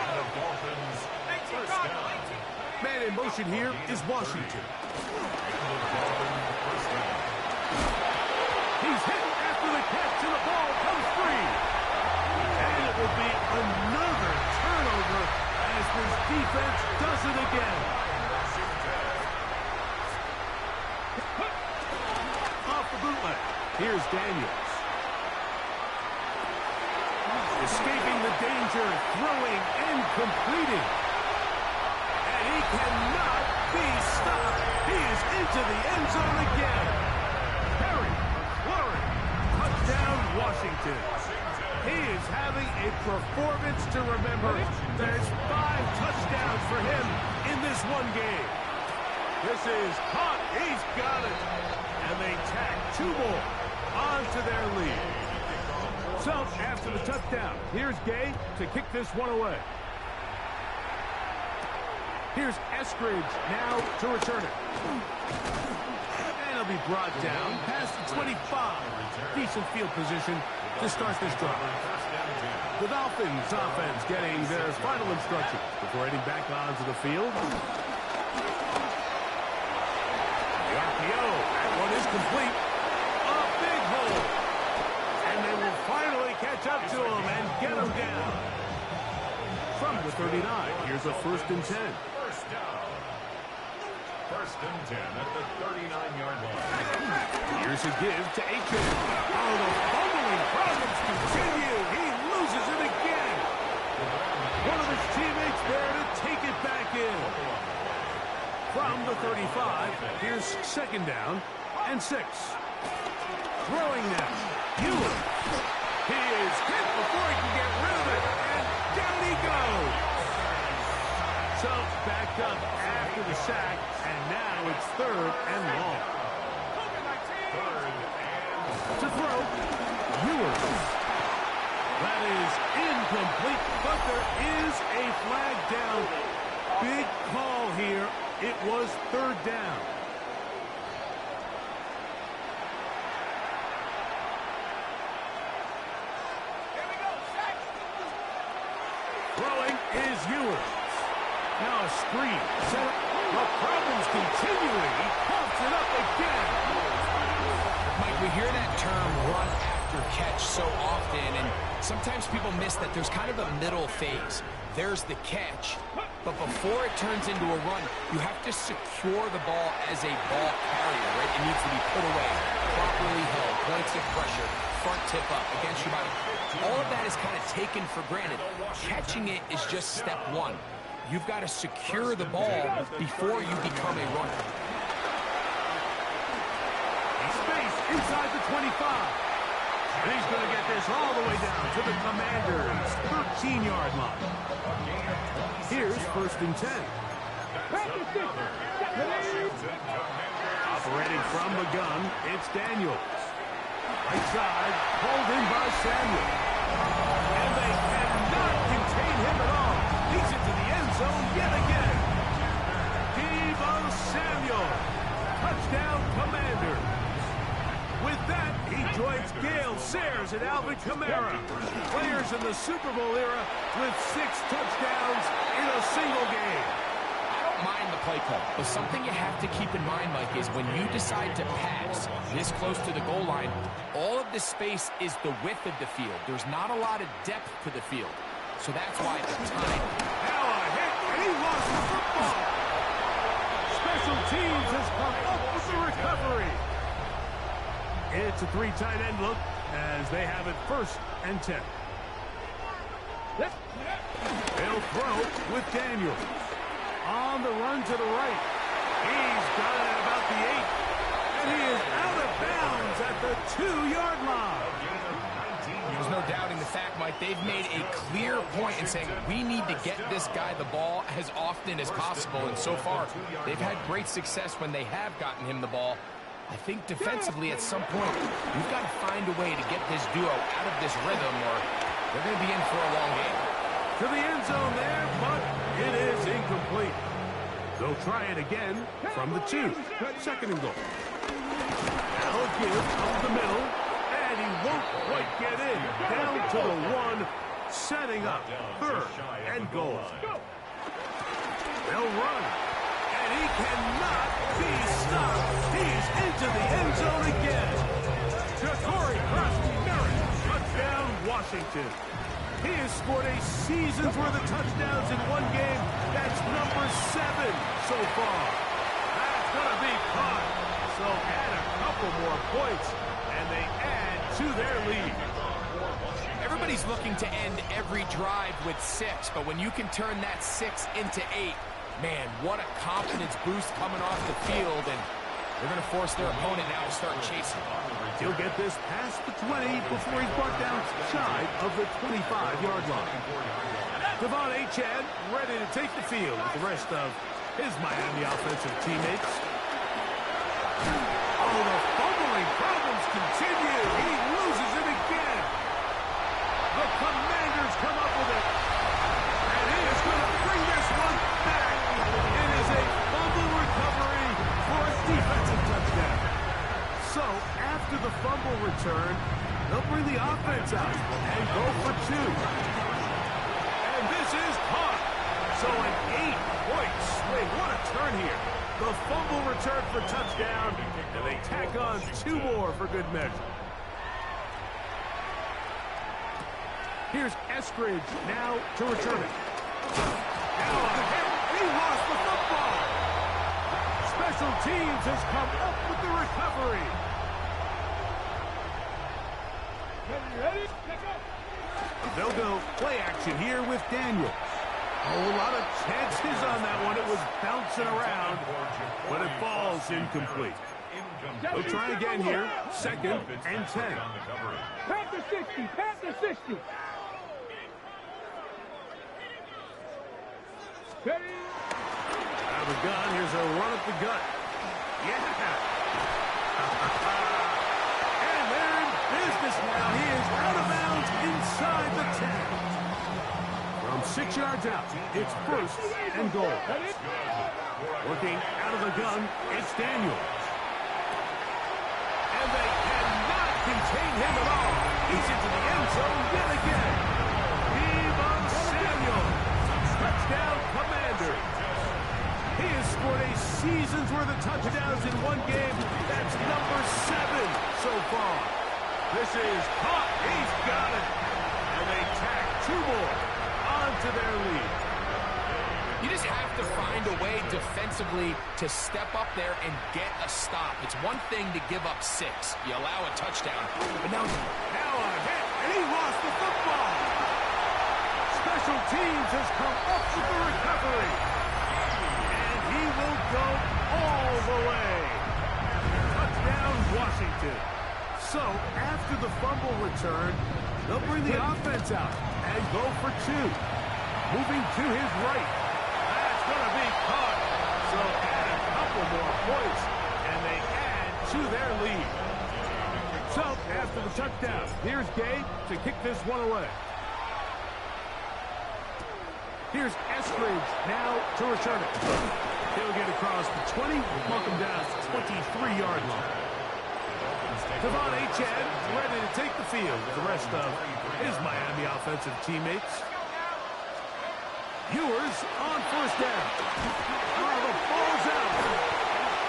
And the Dolphins, 1st down. Man in motion here is Washington. He's hit after the catch and the ball comes free. And it will be another turnover as this defense does it again. Off the bootleg. Here's Daniels. Escaping the danger, throwing and completing. And he cannot be stopped. He is into the end zone again. Harry McLaurin. Touchdown, Washington. He is having a performance to remember. There's 5 touchdowns for him in this one game. This is caught. He's got it. And they tack 2 more onto their lead. So, after the touchdown, here's Gay to kick this one away. Here's Eskridge now to return it. And he'll be brought down past the 25. Decent field position to start this drive. The Dolphins offense getting their final instructions before heading back onto the field. The RPO, that one is complete. A big hole. And they will finally catch up to him and get him down. From the 39, here's a 1st and 10. 1st down. 1st and 10 at the 39-yard line. Here's a give to Aiken. Oh, the fumbling problems continue. He loses it again. One of his teammates there to take it back in. From the 35, here's 2nd down and 6. Throwing now. Ewers. He is hit before he can get rid of it. And down he goes. So back up after the sack, and now it's 3rd and long. To throw, Ewers. That is incomplete, but there is a flag down. Big call here. It was 3rd down. Throwing is Ewers. Now a screen. Set up. The problems continuing. He pumps it up again. Mike, we hear that term run after catch so often, and sometimes people miss that there's kind of a middle phase. There's the catch, but before it turns into a run, you have to secure the ball as a ball carrier, right? It needs to be put away, properly held, points of pressure, front tip up against your body. All of that is kind of taken for granted. Catching it is just step one. You've got to secure the ball before you become a runner. Space inside the 25. And he's going to get this all the way down to the Commanders' 13-yard line. Here's 1st and 10. Operating from the gun, it's Daniels. Right side, pulled in by Samuel. And they cannot contain him at all. He's into the end zone yet again. Deebo Samuel. Touchdown, Commanders. With that, he joins Gale Sayers and Alvin Kamara. Players in the Super Bowl era with 6 touchdowns in a single game. I don't mind the play call, but something you have to keep in mind, Mike, is when you decide to pass this close to the goal line, all of the space is the width of the field. There's not a lot of depth to the field. So that's why the time. Now a hit, and he lost the football. Special teams has come up with the recovery. It's a 3 tight end look as they have it 1st and 10. They'll throw with Daniels. On the run to the right. He's got it at about the 8. And he is out of bounds at the 2-yard line. There's no doubting the fact, Mike, they've made a clear point in saying we need to get this guy the ball as often as possible. And so far, they've had great success when they have gotten him the ball. I think defensively at some point, you've got to find a way to get this duo out of this rhythm or they're going to be in for a long game. To the end zone there, but it is incomplete. They'll try it again from the 2. 2nd and goal. Now a give up the middle, and he won't quite get in. Down to the 1, setting up 3rd and goal. They'll run. And he cannot be stopped. He's into the end zone again. Ja'Cory Crosby-Merritt, touchdown Washington. He has scored a season's worth of touchdowns in one game. That's number 7 so far. That's going to be caught. So add a couple more points, and they add to their lead. Everybody's looking to end every drive with 6, but when you can turn that 6 into 8, man, what a confidence boost coming off the field, and they're going to force their opponent now to start chasing. He'll get this past the 20 before he's brought down shy of the 25-yard line. Devon Achane ready to take the field with the rest of his Miami offensive teammates. Oh, the fumbling problems continue. He loses it again. The Commanders come up with it. And he is going to bring this one back. It is a fumble recovery for a defensive touchdown. So, after the fumble return, they'll bring the offense out and go for 2. And this is caught. So an 8-point swing. What a turn here. The fumble return for touchdown, and they tack on 2 more for good measure. Here's Eskridge now to return it. Now a hit. He lost the football. Special teams has come up with the recovery. Ready? They'll go play action here with Daniels. A whole lot of chances on that one. It was bouncing around, but it falls incomplete. They'll try again here. 2nd and 10. Panther 60, Panther 60. Ready? Out of the gun, here's a run up the gut. Yeah! And they're in business now. He is out of bounds inside the 10. From 6 yards out, it's first and goal. Working out of the gun, it's Daniels. And they cannot contain him at all. He's into the end zone yet again. Deebo Samuel. Touchdown, Commander. He has scored a season's worth of touchdowns in one game. That's number 7 so far. This is caught. He's got it. And they tack 2 more onto their lead. You just have to find a way defensively to step up there and get a stop. It's one thing to give up 6. You allow a touchdown. But now a hit, and he lost the football. Special teams has come up with the recovery. And he will go all the way. Touchdown, Washington. So, after the fumble return, they'll bring the offense out and go for 2. Moving to his right. That's going to be caught. So, add a couple more points, and they add to their lead. So, after the touchdown, here's Gabe to kick this one away. Here's Eskridge now to return it. He'll get across the 20, mark him down to 23-yard line. Devon Achane ready to take the field with the rest of his Miami offensive teammates. Ewers on first down. Oh, the ball's out.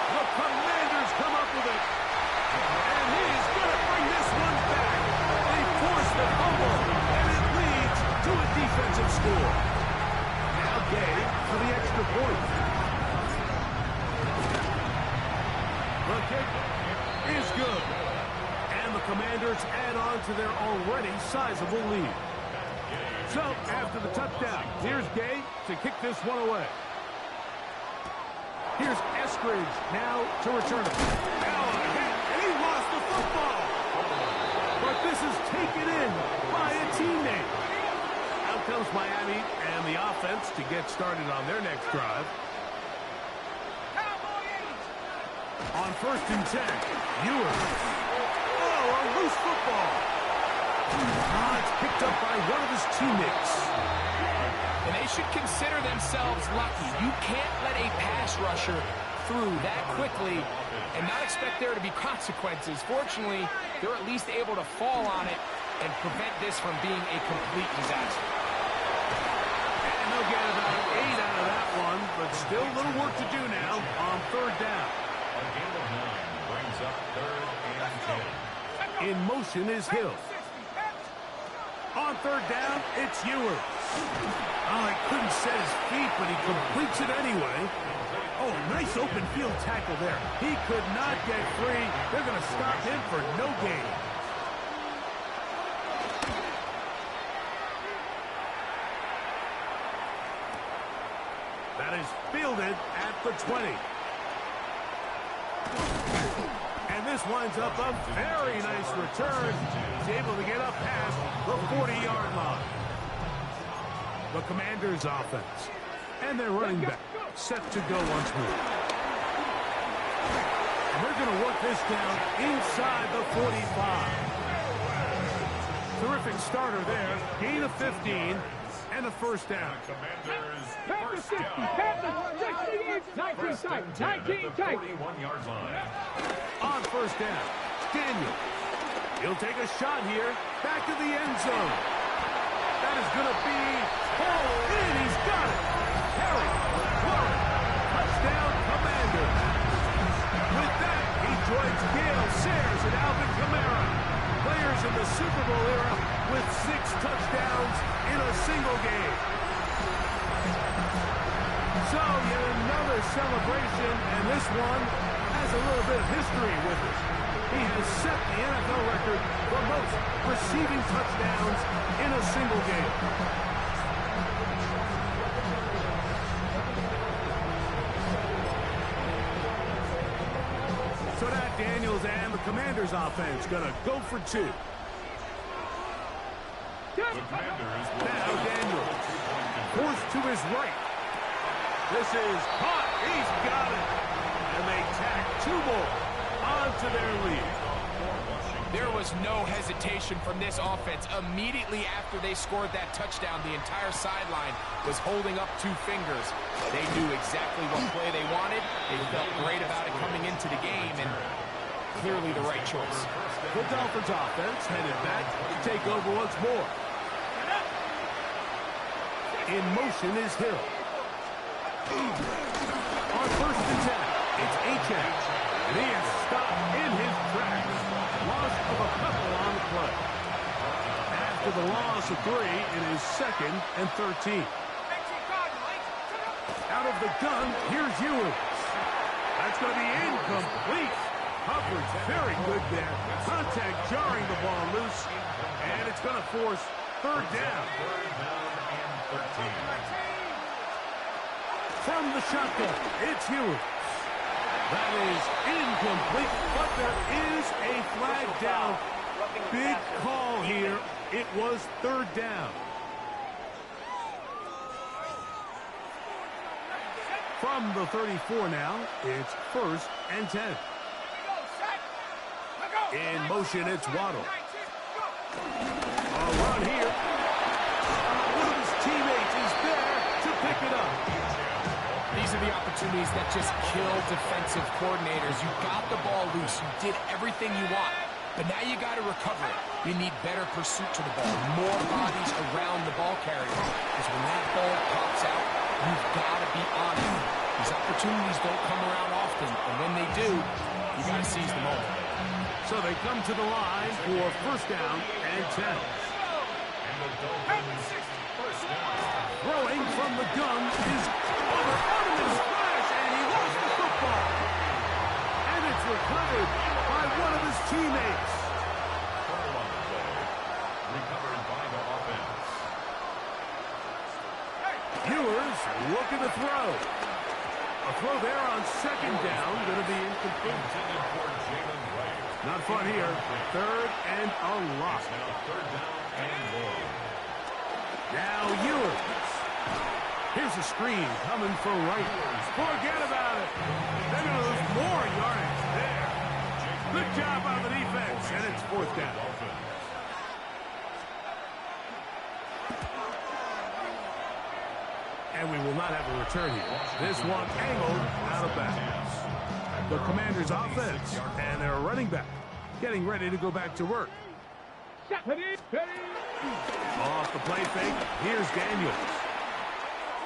The Commanders come up with it. And he's going to bring this one back. They force the fumble, and it leads to a defensive score. Now Gay for the extra point. The kick is good. And the Commanders add on to their already sizable lead. So, after the touchdown, here's Gay to kick this one away. Here's Eskridge now to return it. Now a hit, and he lost the football. But this is taken in by a teammate. Out comes Miami and the offense to get started on their next drive. On first and 10, Ewers. Oh, a loose football. It's picked up by one of his teammates. And they should consider themselves lucky. You can't let a pass rusher through that quickly and not expect there to be consequences. Fortunately, they're at least able to fall on it and prevent this from being a complete disaster. And they'll get about 8 out of that one, but still a little work to do now on third down. A gain of 9 brings up 3rd and 10. In motion is Hill. On third down, it's Ewers. Oh, he couldn't set his feet, but he completes it anyway. Oh, nice open field tackle there. He could not get free. They're going to stop him for no gain. That is fielded at the 20. And this winds up a very nice return. He's able to get up past the 40-yard line. The Commanders' offense. And their running back set to go once more. And they're going to work this down inside the 45. Terrific starter there. Gain of 15 and a first down. Commanders Pass the first 60. down. Pass the 60. 19 First tight. and 10 at 19 the tight. 41-yard line. On first down, Daniel. He'll take a shot here. Back to the end zone. That is going to be pulled in. He's got it. Harry Warren. Touchdown, Commanders. With that, he joins Gale Sayers and Alvin Kamara. Players in the Super Bowl era with 6 touchdowns in a single game. So, yet another celebration, and this one has a little bit of history with it. He has set the NFL record for most receiving touchdowns in a single game. So now Daniels and the Commanders offense going to go for 2. The Commanders will Now Daniels forced to his right. This is caught. He's got it. And they tack 2 more onto their lead. There was no hesitation from this offense. Immediately after they scored that touchdown, the entire sideline was holding up 2 fingers. They knew exactly what play they wanted. They felt great about it coming into the game, and clearly the right choice. The Dolphins offense headed back to take over once more. In motion is Hill. On first and 10, it's Achane. And he is stopped in his tracks. Loss of a couple on the play. After the loss of 3, it is 2nd and 13. Out of the gun, here's Ewers. That's going to be incomplete. Coverage very good there. Contact jarring the ball loose. And it's going to force 3rd down. From the shotgun, it's Ewers. That is incomplete, but there is a flag down. Big call here. It was 3rd down. From the 34 now, it's 1st and 10. In motion, it's Waddle. A run here. One of his teammates is there to pick it up. These are the opportunities that just kill defensive coordinators. You got the ball loose. You did everything you want. But now you got to recover it. You need better pursuit to the ball. More bodies around the ball carrier. Because when that ball pops out, you've got to be on it. These opportunities don't come around often. And when they do, you got to seize the moment. So they come to the line for 1st down and 10. Throwing from the gun is Ottoman splash, and he lost the football. And it's recovered by one of his teammates. Recovered by the offense. Ewers looking to throw. A throw there on 2nd down, going to be incomplete. Intended for Jalen Wright. Not fun here. 3rd and a lot. Now 3rd down and 1. Now Ewers. Here's a screen coming for Wright. Forget about it. They're going to lose more yardage there. Good job on the defense, and it's 4th down. And we will not have a return here. This one angled out of bounds. The Commanders' offense and their running back getting ready to go back to work. Off the play fake, here's Daniels.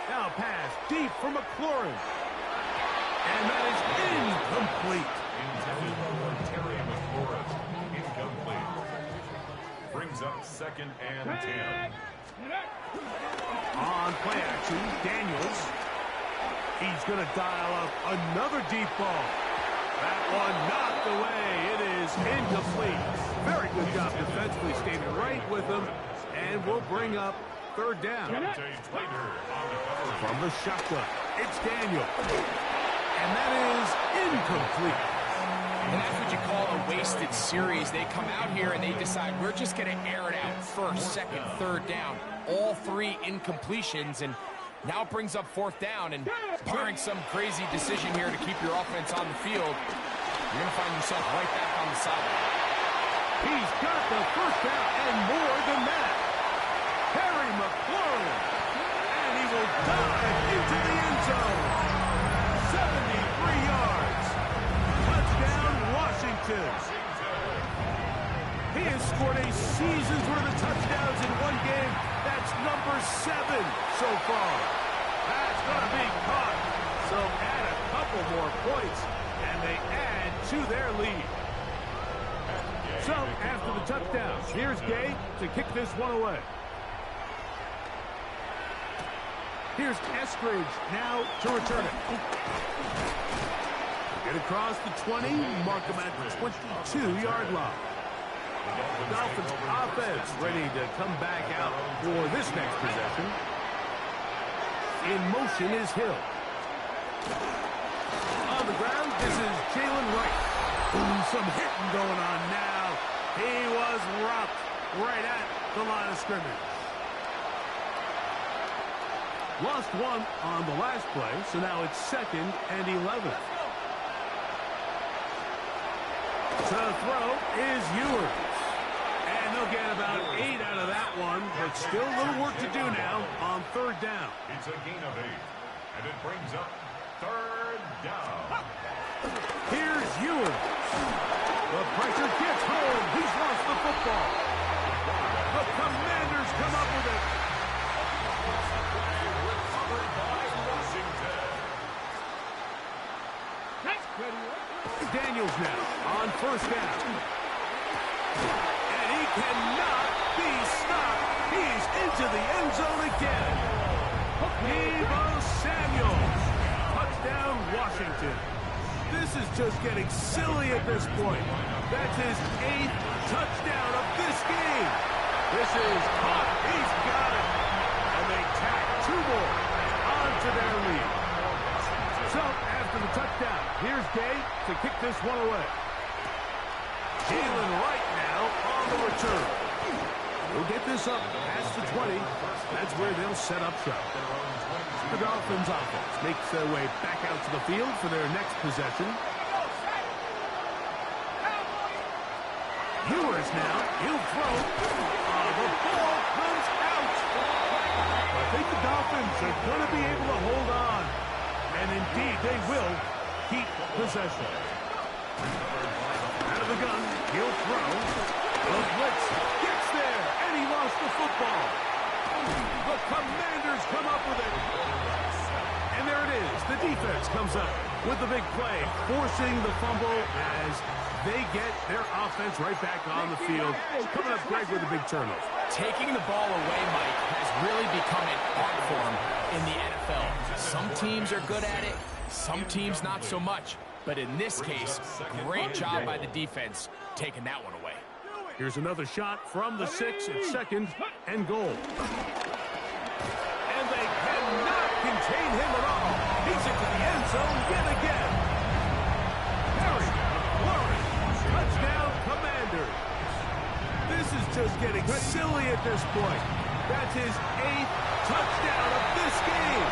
Now a pass deep for McLaurin. And that is incomplete. Intended for Terry McLaurin. Incomplete. Brings up 2nd and 10. On play action, Daniels. He's going to dial up another deep ball. That one knocked away. It is incomplete. Very good job defensively, staying right with him. And we'll bring up 3rd down. From the shotgun, it's Daniel. And that is incomplete. And that's what you call a wasted series. They come out here and they decide we're just going to air it out. 1st, 2nd, 3rd down. All 3 incompletions, and now it brings up 4th down. And barring some crazy decision here to keep your offense on the field, you're going to find yourself right back on the sideline. He's got the 1st down and more than that. Terry McLaurin. And he will dive into the end zone. 73 yards. Touchdown, Washington. He has scored a season's worth of touchdowns in one game. That's number 7 so far. That's going to be caught. So add a couple more points, and they add to their lead. So after the touchdown, here's Gay to kick this one away. Here's Eskridge now to return it. Get across the 20, mark them at the 22-yard line. The Dolphins offense ready to come back out for this next possession. In motion is Hill. On the ground, this is Jalen Wright. Ooh, some hitting going on now. He was rocked right at the line of scrimmage. Lost one on the last play, so now it's 2nd and 11. To throw is Ewers. And they'll get about 8 out of that one, but still a little work to do now on 3rd down. It's a gain of 8, and it brings up 3rd down. Here's Ewers. The pressure gets home. He's lost the football. The Commanders come up with it. Recovered by Washington. Daniels now on 1st down. And he cannot be stopped. He's into the end zone again. Deebo Samuel. Touchdown, Washington. This is just getting silly at this point. That's his 8th touchdown of this game. This is caught. He's got it. And they tack 2 more onto their lead. So, after the touchdown, here's Gay to kick this one away. Jalen right now on the return. We'll get this up past the 20. That's where they'll set up shop. The Dolphins offense makes their way back out to the field for their next possession. Ewers now. He'll throw. The ball comes out. I think the Dolphins are going to be able to hold on. And indeed, they will keep possession. Out of the gun, he'll throw. The blitz gets there, and he lost the football. The Commanders come up with it. And there it is. The defense comes up with the big play, forcing the fumble as they get their offense right back on the field. Coming up, Greg, with a big turnover. Taking the ball away, Mike, has really become an art form in the NFL. Some teams are good at it, some teams not so much. But in this case, great job by the defense taking that one away. Here's another shot from the 6 at 2nd and goal. And they cannot contain him at all. He's into the end zone yet again. Harry, Warren, touchdown Commanders. This is just getting silly at this point. That's his 8th touchdown of this game.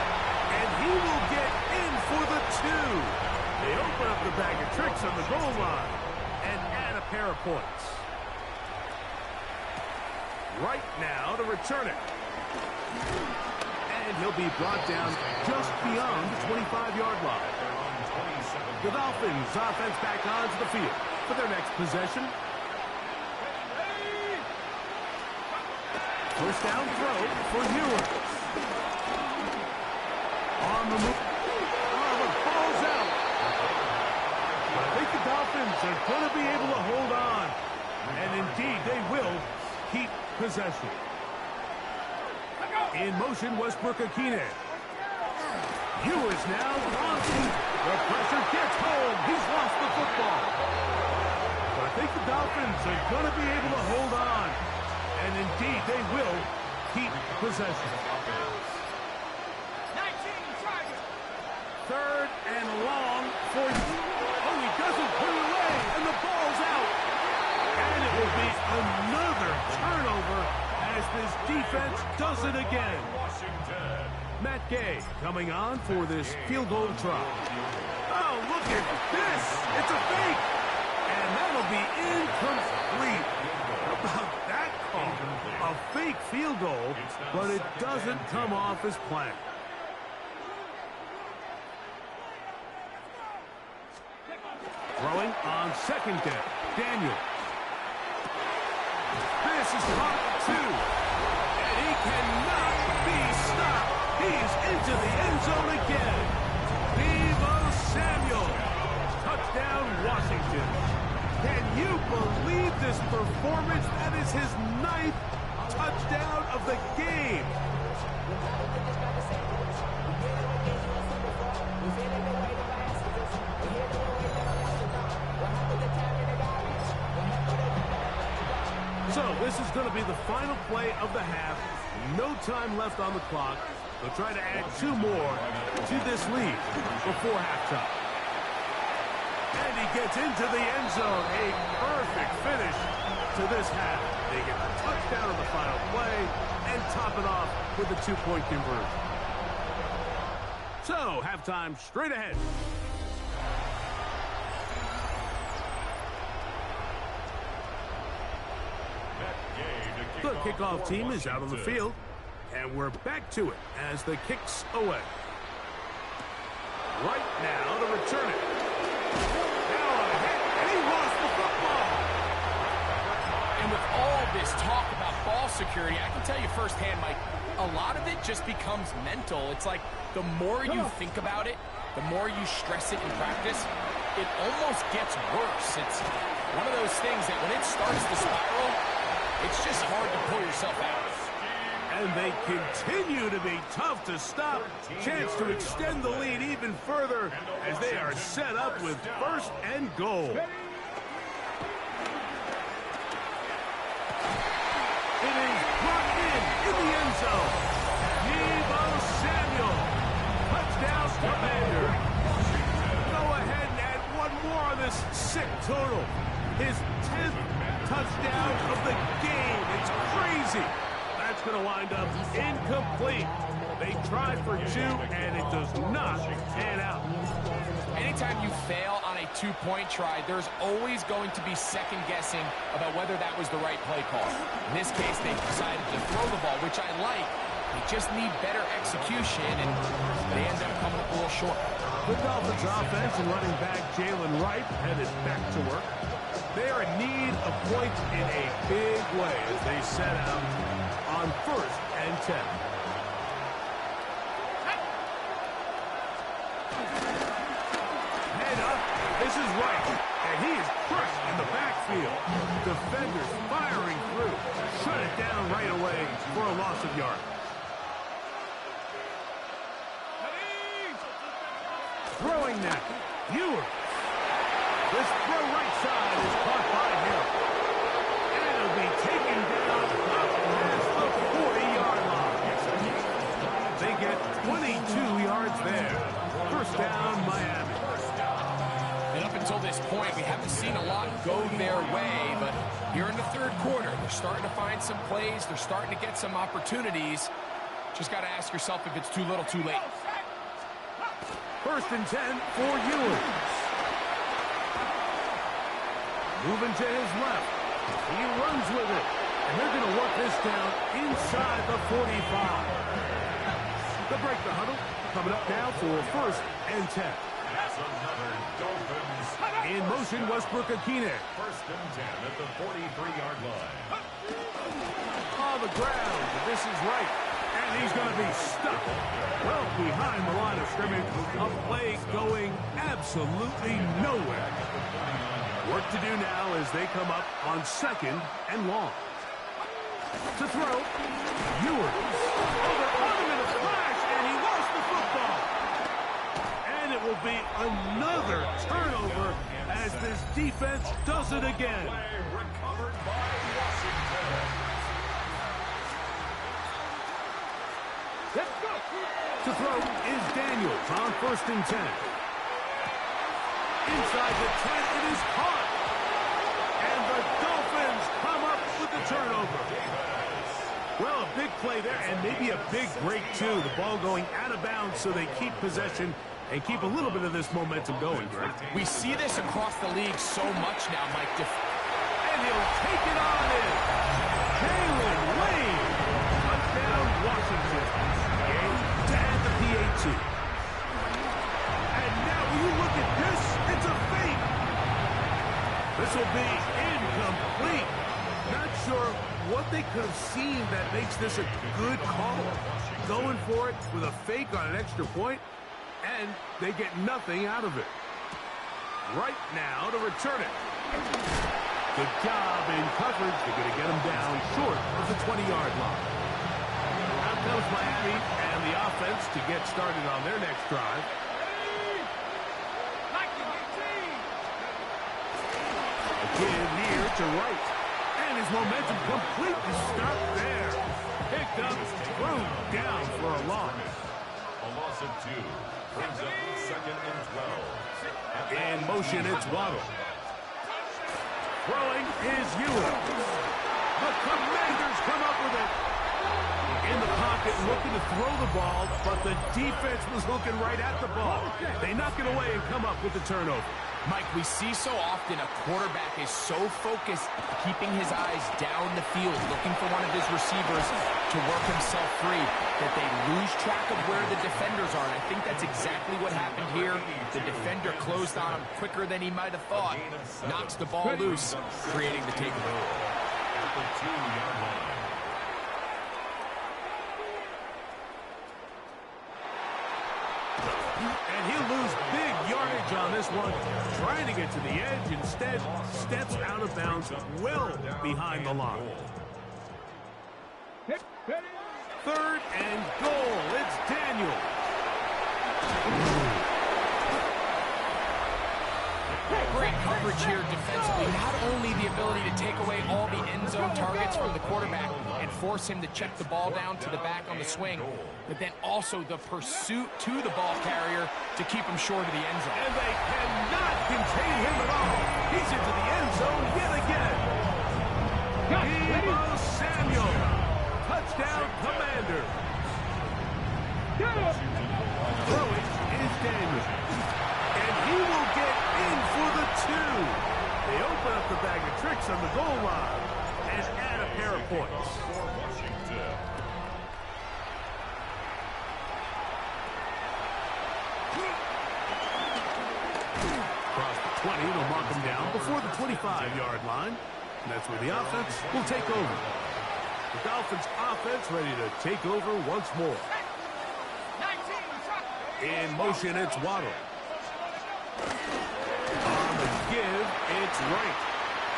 And he will get in for the 2. They open up the bag of tricks on the goal line and add a pair of points. Right now to return it. And he'll be brought down just beyond the 25-yard line. The Dolphins offense back onto the field for their next possession. First down throw for Ewers. On the move. Oh, the ball's out. I think the Dolphins are going to be able to hold on. And indeed, they will keep possession. In motion, Westbrook-Akine. Ewers now launching. The pressure gets home. He's lost the football. But I think the Dolphins are going to be able to hold on. And indeed, they will keep possession. 3rd and long for... Oh, he doesn't put it away, and the ball's out. And it will be another turnover as this defense does it again. Matt Gay coming on for this field goal try. Oh, look at this. It's a fake. And that'll be incomplete. How about that call? A fake field goal, but it doesn't come off as planned. Throwing on 2nd down. Daniel. This is caught 2. And he cannot be stopped. He's into the end zone again. Deebo Samuel. Touchdown, Washington. Can you believe this performance? That is his 9th touchdown of the game. So this is going to be the final play of the half. No time left on the clock. They'll try to add 2 more to this lead before halftime. And he gets into the end zone. A perfect finish to this half. They get the touchdown on the final play and top it off with a 2-point conversion. So, halftime straight ahead. The kickoff team is out on the field, and we're back to it as the kick's away. Right now to return it. Now on a hit, and he lost the football. And with all this talk about ball security, I can tell you firsthand, Mike, a lot of it just becomes mental. It's like the more you think about it, the more you stress it in practice, it almost gets worse. It's one of those things that when it starts to spiral, it's just hard to pull yourself out. And they continue to be tough to stop. Chance to extend the lead even further as they are set up with first and goal. It is brought in the end zone. Deebo Samuel. Touchdown, Commander. Go ahead and add one more on this sick total. His 10th touchdown of the game. It's crazy. That's going to wind up incomplete. They tried for two, and it does not pan out. Anytime you fail on a two-point try, there's always going to be second-guessing about whether that was the right play call. In this case, they decided to throw the ball, which I like. They just need better execution, and they end up coming up a little short. The Dolphins offense and running back Jalen Wright headed back to work. They are in need of points in a big way as they set out on 1st and 10. Head up. This is Wright, and he is crushed in the backfield. Defenders firing through. Shut it down right away for a loss of yards. Throwing that. Ewers. This throw right side is caught by him. And it'll be taken down past the 40-yard line. They get 22 yards there. First down, Miami. And up until this point, we haven't seen a lot go their way, but here in the third quarter, they're starting to find some plays. They're starting to get some opportunities. Just got to ask yourself if it's too little, too late. 1st and 10 for Ewers. Moving to his left. He runs with it. And they're going to work this down inside the 45. They'll break the huddle. Coming up now for 1st and 10. In motion, Westbrook-Ikhine. 1st and 10 at the 43-yard line. On the ground. This is right. And he's going to be stuck well behind the line of scrimmage. A play going absolutely nowhere. Work to do now as they come up on 2nd and long. To throw, Ewers. Over on him in a flash, and he lost the football. And it will be another turnover as this defense does it again. Recovered by Washington. To throw is Daniels on 1st and 10. Inside the 10, it is caught. And the Dolphins come up with the turnover. Well, a big play there, and maybe a big break, too. The ball going out of bounds so they keep possession and keep a little bit of this momentum going, Greg. We see this across the league so much now, Mike. And he'll take it on in. Jalen Wayne. Touchdown, Washington. Game to add the PAT. And now when you look at this, it's a fake. This will be incomplete. Not sure what they could have seen that makes this a good call. Going for it with a fake on an extra point, and they get nothing out of it. Right now to return it. Good job in coverage. They're going to get him down short of the 20-yard line. Out comes Miami and the offense to get started on their next drive. A give here to Wright. And his momentum completely stopped there. Picked up, thrown down for a loss. A loss of 2. Brings up 2nd and 12. In motion, it's Waddle. Throwing is Ewers. The Commanders come up with it. In the pocket, looking to throw the ball, but the defense was looking right at the ball. They knock it away and come up with the turnover. Mike, we see so often a quarterback is so focused, keeping his eyes down the field, looking for one of his receivers to work himself free, that they lose track of where the defenders are. And I think that's exactly what happened here. The defender closed on him quicker than he might have thought, knocks the ball loose, creating the takeaway. At the 2-yard line. And he'll lose big yardage on this one. Trying to get to the edge, instead steps out of bounds well behind the line. Third and goal. It's Daniel. Great coverage here defensively. Not only the ability to take away all the end zone targets from the quarterback and force him to check the ball down to the back on the swing, but then also the pursuit to the ball carrier to keep him short of the end zone. And they cannot contain him at all. He's into the end zone yet again. Deebo Samuel. Touchdown, Commander. Throwing is Daniel. And he will get in for the 2. They open up the bag of tricks on the goal line and add a pair of points. For Washington. Across the 20, they'll mark him down before the 25-yard line. And that's where the offense will take over. The Dolphins offense ready to take over once more. In motion, it's Waddle. On the give, it's Wright.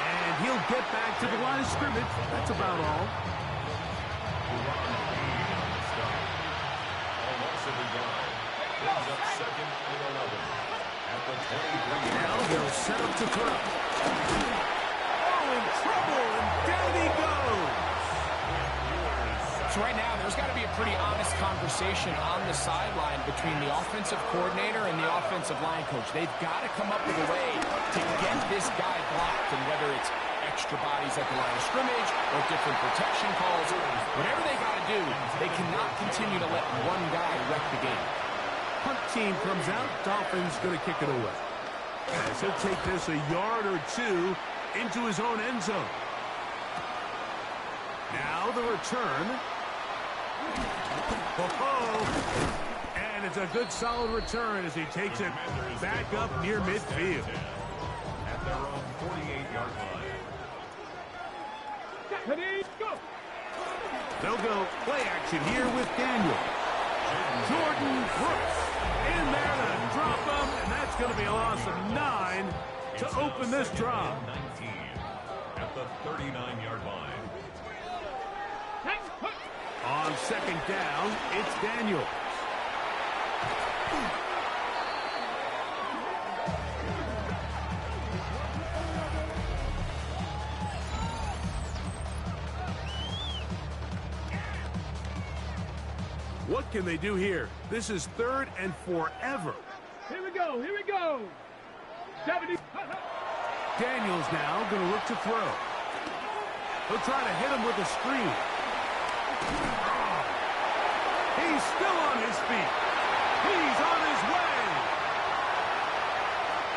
And he'll get back to the line of scrimmage. That's about all. Almost of the yard. Brings up 2nd and 11. At the 23. Now they'll set up to throw. Oh, in trouble, and down he goes. So right now, there's got to be a pretty honest conversation on the sideline between the offensive coordinator and the offensive line coach. They've got to come up with a way to get this guy blocked, and whether it's extra bodies at the line of scrimmage or different protection calls, whatever they got to do, they cannot continue to let one guy wreck the game. Punt team comes out. Dolphins going to kick it away. As he'll take this a yard or 2 into his own end zone. Now the return. And it's a good solid return as he takes it back up near midfield. At their own 48-yard line. They'll go play action here with Daniel. Jordan Brooks in there to drop him, and that's going to be a loss of 9 to open this drive. 19 at the 39-yard line. On second down, it's Daniel. What can they do here? This is 3rd and forever. Here we go. Here we go. 70. Daniels now going to look to throw. He'll try to hit him with a screen. He's still on his feet. He's on his way.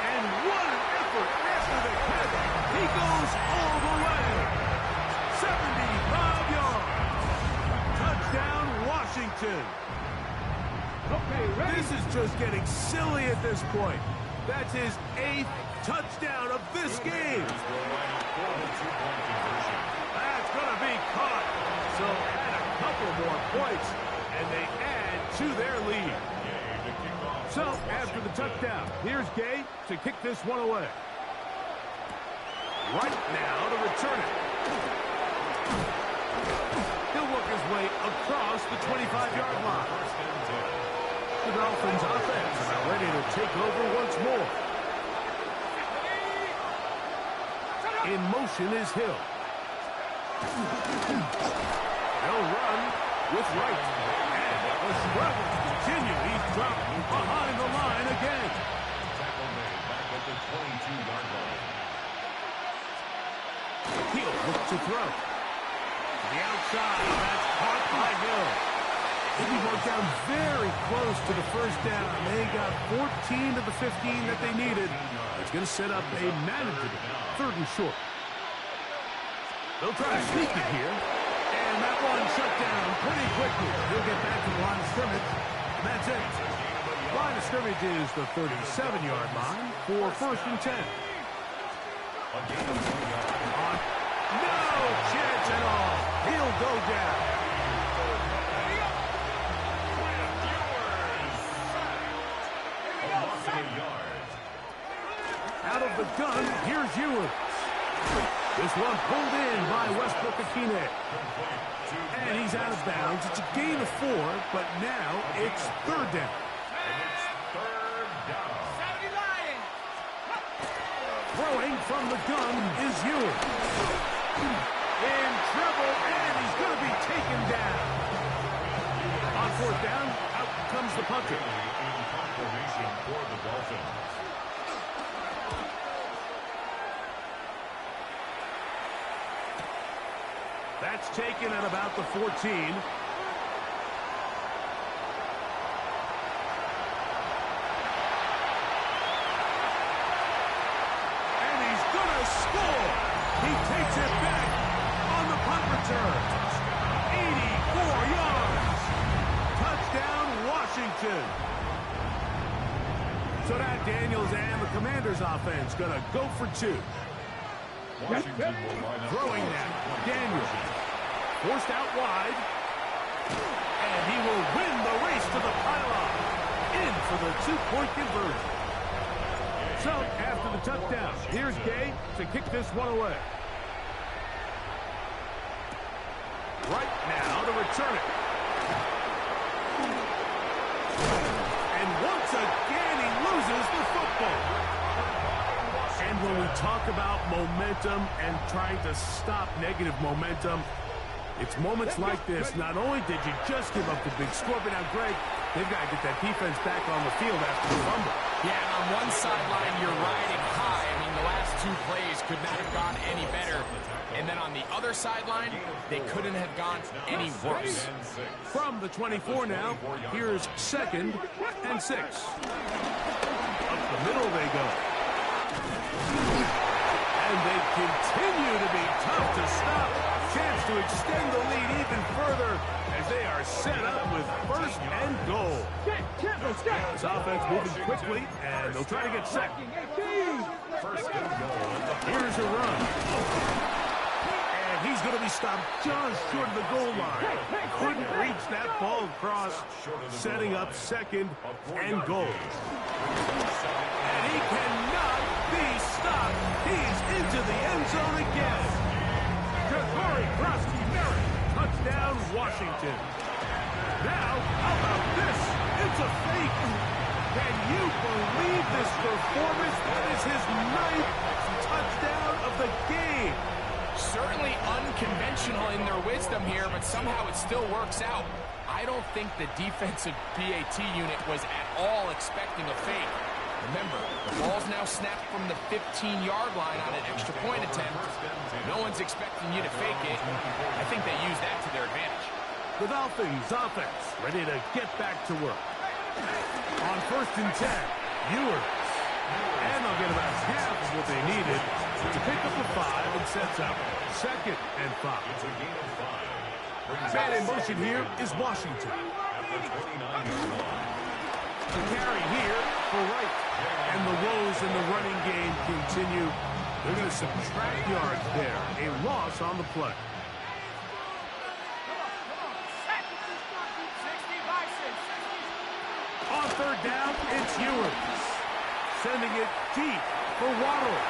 And what an effort after the catch. He goes all the way. 75 yards. Touchdown, Washington. Okay, ready? This is just getting silly at this point. That's his 8th touchdown of this game. That's going to be caught. So add a couple more points, and they add to their lead. So after the touchdown, here's Gay to kick this one away. Right now to return it. He'll work his way across the 25-yard line. The Dolphins offense are now ready to take over once more. In motion is Hill. They'll run with Wright. And the struggles continue. He's dropped behind the line again. Tackle made back at the 22-yard line. He'll look to throw. the outside. That's caught by Hill. They were down very close to the first down. They got 14 to the 15 that they needed. It's going to set up a manageable 3rd and short. They'll try to sneak it here. And that one shut down pretty quickly. He'll get back to the line of scrimmage. And that's it. Line of scrimmage is the 37-yard line for 1st and 10. No chance at all. He'll go down. Out of the gun, here's Ewers. This one pulled in by Westbrook-Ikhine. And he's out of bounds. It's a gain of 4, but now it's 3rd down. Throwing from the gun is Ewers. In trouble, and he's going to be taken down. On 4th down, out comes the punter. Confirmation for the Dolphins. That's taken at about the 14. Score! He takes it back on the punt return. 84 yards. Touchdown, Washington. So now Daniels and the Commanders offense going to go for 2. Washington will line up. Throwing that. Daniels. Forced out wide. And he will win the race to the pylon. In for the 2-point conversion. So, after the touchdown, here's Gay to kick this one away. Right now to return it. And once again, he loses the football. And when we talk about momentum and trying to stop negative momentum, it's moments like this. Not only did you just give up the big score, but now, Greg, they've got to get that defense back on the field after the fumble. Yeah, and on one sideline, you're riding high. I mean, the last 2 plays could not have gone any better. And then on the other sideline, they couldn't have gone any worse. From the 24 now, here's 2nd and 6. Up the middle they go. And they continue to be tough to stop. Chance to extend the lead even further as they are set up with 1st and goal. This offense moving quickly, and they'll try to get set. 1st and goal. Here's a run. And he's going to be stopped just short of the goal line. Couldn't reach that ball across, setting up 2nd and goal. And he cannot be stopped. He's into the end zone again. Corey Krosky-Merritt, touchdown, Washington. Now, how about this? It's a fake. Can you believe this performance? That is his 9th touchdown of the game. Certainly unconventional in their wisdom here, but somehow it still works out. I don't think the defensive PAT unit was at all expecting a fake. Remember, the ball's now snapped from the 15-yard line on an extra point attempt. No one's expecting you to fake it. I think they used that to their advantage. The Dolphins offense ready to get back to work. On 1st and 10, Ewers. And they'll get about half of what they needed to pick up the 5 and sets up 2nd and 5. It's a gain of 5. Man in motion here is Washington. At the 29-yard line. The carry here for Wright. And the woes in the running game continue. They're going to subtract yards there. A loss on the play. On 3rd down, it's Ewers. Sending it deep for Waddle.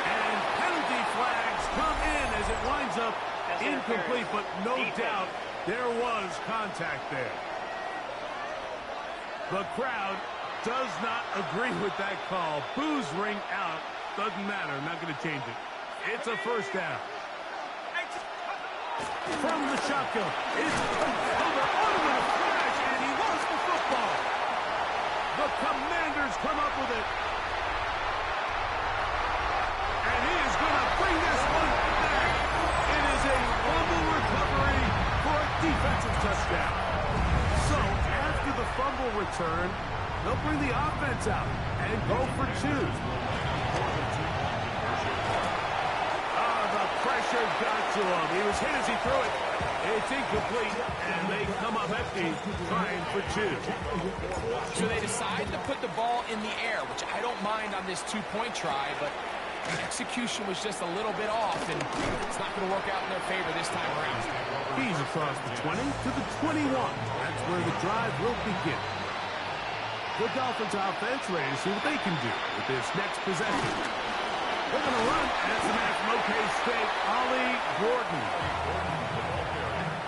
And penalty flags come in as it winds up incomplete, but no doubt there was contact there. The crowd does not agree with that call. Boos ring out. Doesn't matter. Not going to change it. It's a 1st down. From the shotgun, it's over with a flash, and he lost the football. The Commanders come up with it. And he is going to bring this one back. It is a fumble recovery return. They'll bring the offense out and go for two. The pressure got to him. He was hit as he threw it. It's incomplete, and they come up empty, trying for two. So they decide to put the ball in the air, which I don't mind on this two-point try, but the execution was just a little bit off, and it's not going to work out in their favor this time around. He's across the 20 to the 21. That's where the drive will begin. The Dolphins offense ready to see what they can do with this next possession. They're going to run as the man from OK State, Ollie Gordon.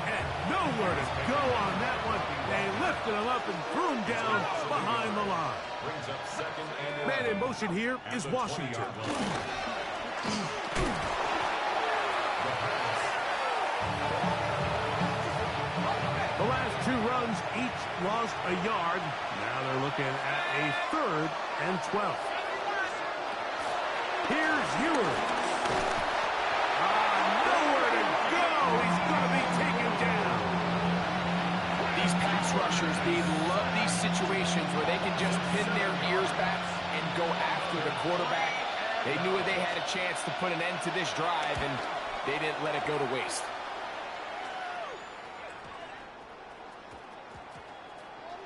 And nowhere to go on that one. They lifted him up and threw him down behind the line. Man in motion here is Washington. The last two runs each lost a yard. Now they're looking at a 3rd and 12. Here's Ewers. Nowhere to go. He's going to be taken down. These pass rushers, they love these situations where they can just pin their ears back and go after the quarterback. They knew they had a chance to put an end to this drive, and they didn't let it go to waste.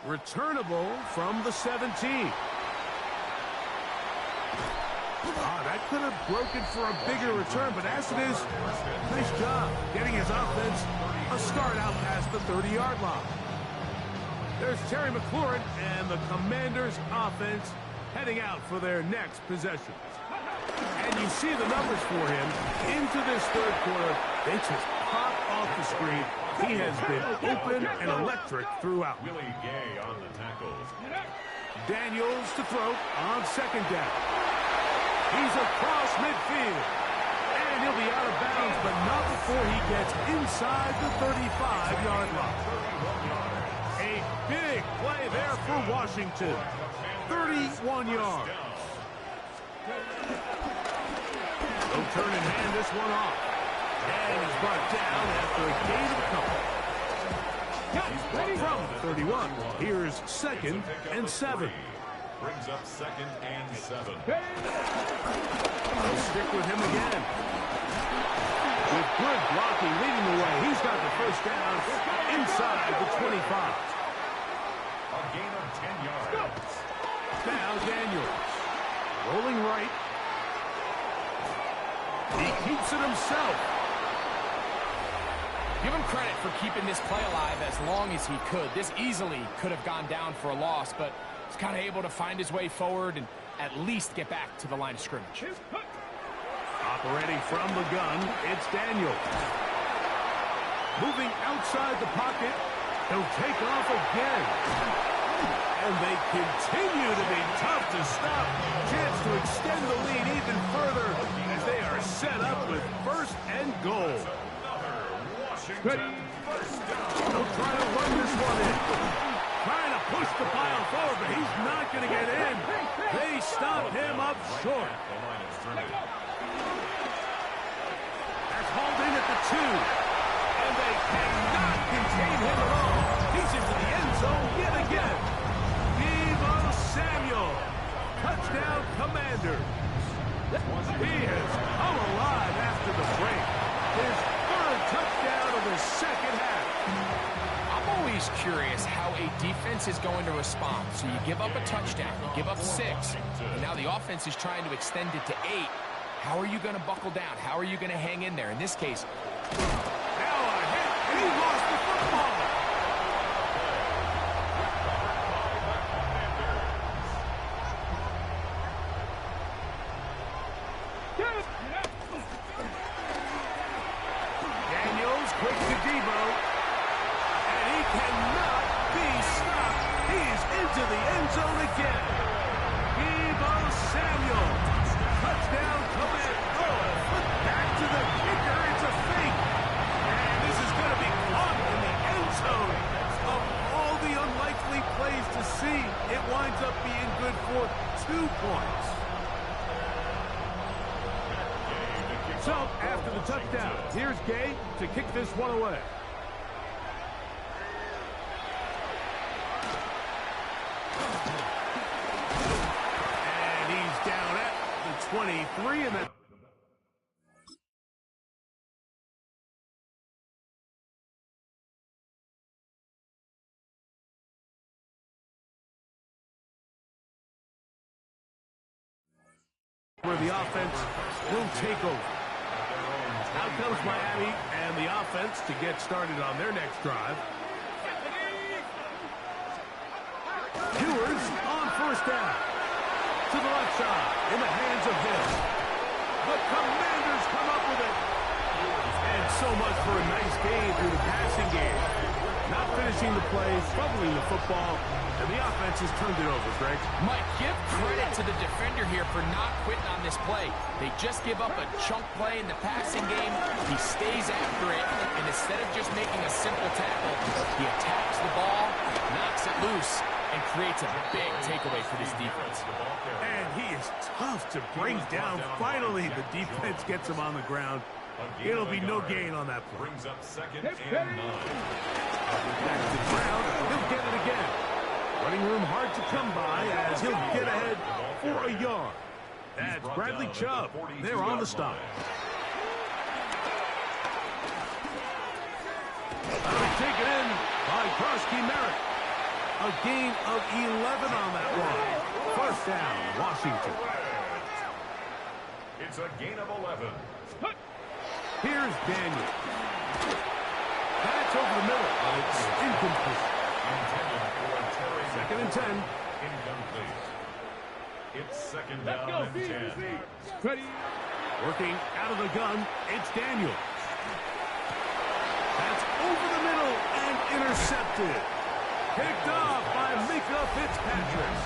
Returnable from the 17. That could have broken for a bigger return, but as it is, nice job getting his offense a start out past the 30-yard line. There's Terry McLaurin and the Commanders' offense heading out for their next possession. And you see the numbers for him into this 3rd quarter. They just pop off the screen. He has been open and electric throughout. Willie Gay on the tackles. Daniels to throw on 2nd down. He's across midfield. And he'll be out of bounds, but not before he gets inside the 35-yard line. A big play there for Washington. 31 yards. They'll turn and hand this one off. And he's brought down after a gain of a couple. From the 31, here's 2nd and 7. Brings up 2nd and 7. They'll stick with him again. With good blocking leading the way, he's got the 1st down inside the 25. A gain of 10 yards. Now Daniels. Rolling right. He keeps it himself. Give him credit for keeping this play alive as long as he could. This easily could have gone down for a loss, but he's kind of able to find his way forward and at least get back to the line of scrimmage. Operating from the gun, it's Daniels. Moving outside the pocket, he'll take off again. And they continue to be tough to stop. Chance to extend the lead even further as they are set up with 1st and goal. They'll try to run this one in. Trying to push the pile forward, but he's not going to get in. They stop him up short. That's hauled in at the 2. And they cannot contain him at all. He's into the end zone yet again. Deebo Samuel. Touchdown, Commanders. He has come alive after the break. His 3rd touchdown of the 2nd half. I'm always curious how a defense is going to respond. So you give up a touchdown, you give up 6, and now the offense is trying to extend it to 8. How are you going to buckle down? How are you going to hang in there? In this case, now a hit, and he lost the football. Daniels quick to Deebo. And he cannot be stopped. He's into the end zone again. Deebo Samuel. Touchdown, Command. Back to the kicker. It's a fake. And this is going to be caught in the end zone. Of all the unlikely plays to see, it winds up being good for 2 points. So, after the touchdown, here's Gay to kick this one away. 3, and that where the offense will take over. Out comes Miami and the offense to get started on their next drive. Ewers on first down. To the left side, in the hands of Hill. The Commanders come up with it. And so much for a nice gain through the passing game. Not finishing the play, fumbling the football, and the offense has turned it over, Greg. Mike, give credit to the defender here for not quitting on this play. They just give up a chunk play in the passing game. He stays after it, and instead of just making a simple tackle, he attacks the ball, knocks it loose, and creates a big takeaway for this defense. And he is tough to bring down. Finally, the defense gets him on the ground. It'll be no gain on that play. Brings up 2nd and 9. Back to the ground. He'll get it again. Running room hard to come by as he'll get ahead for a yard. That's Bradley Chubb. They're on the stop. Taken in by Karski Merritt. A gain of 11 on that one. First down, Washington. It's a gain of 11. Here's Daniel. That's over the middle, but it's incomplete. Intended for Terry. 2nd and 10. Incomplete. It's 2nd Let's down go, and 10. Ready. Working out of the gun, it's Daniel. That's over the middle and intercepted. Picked off by Mika Fitzpatrick.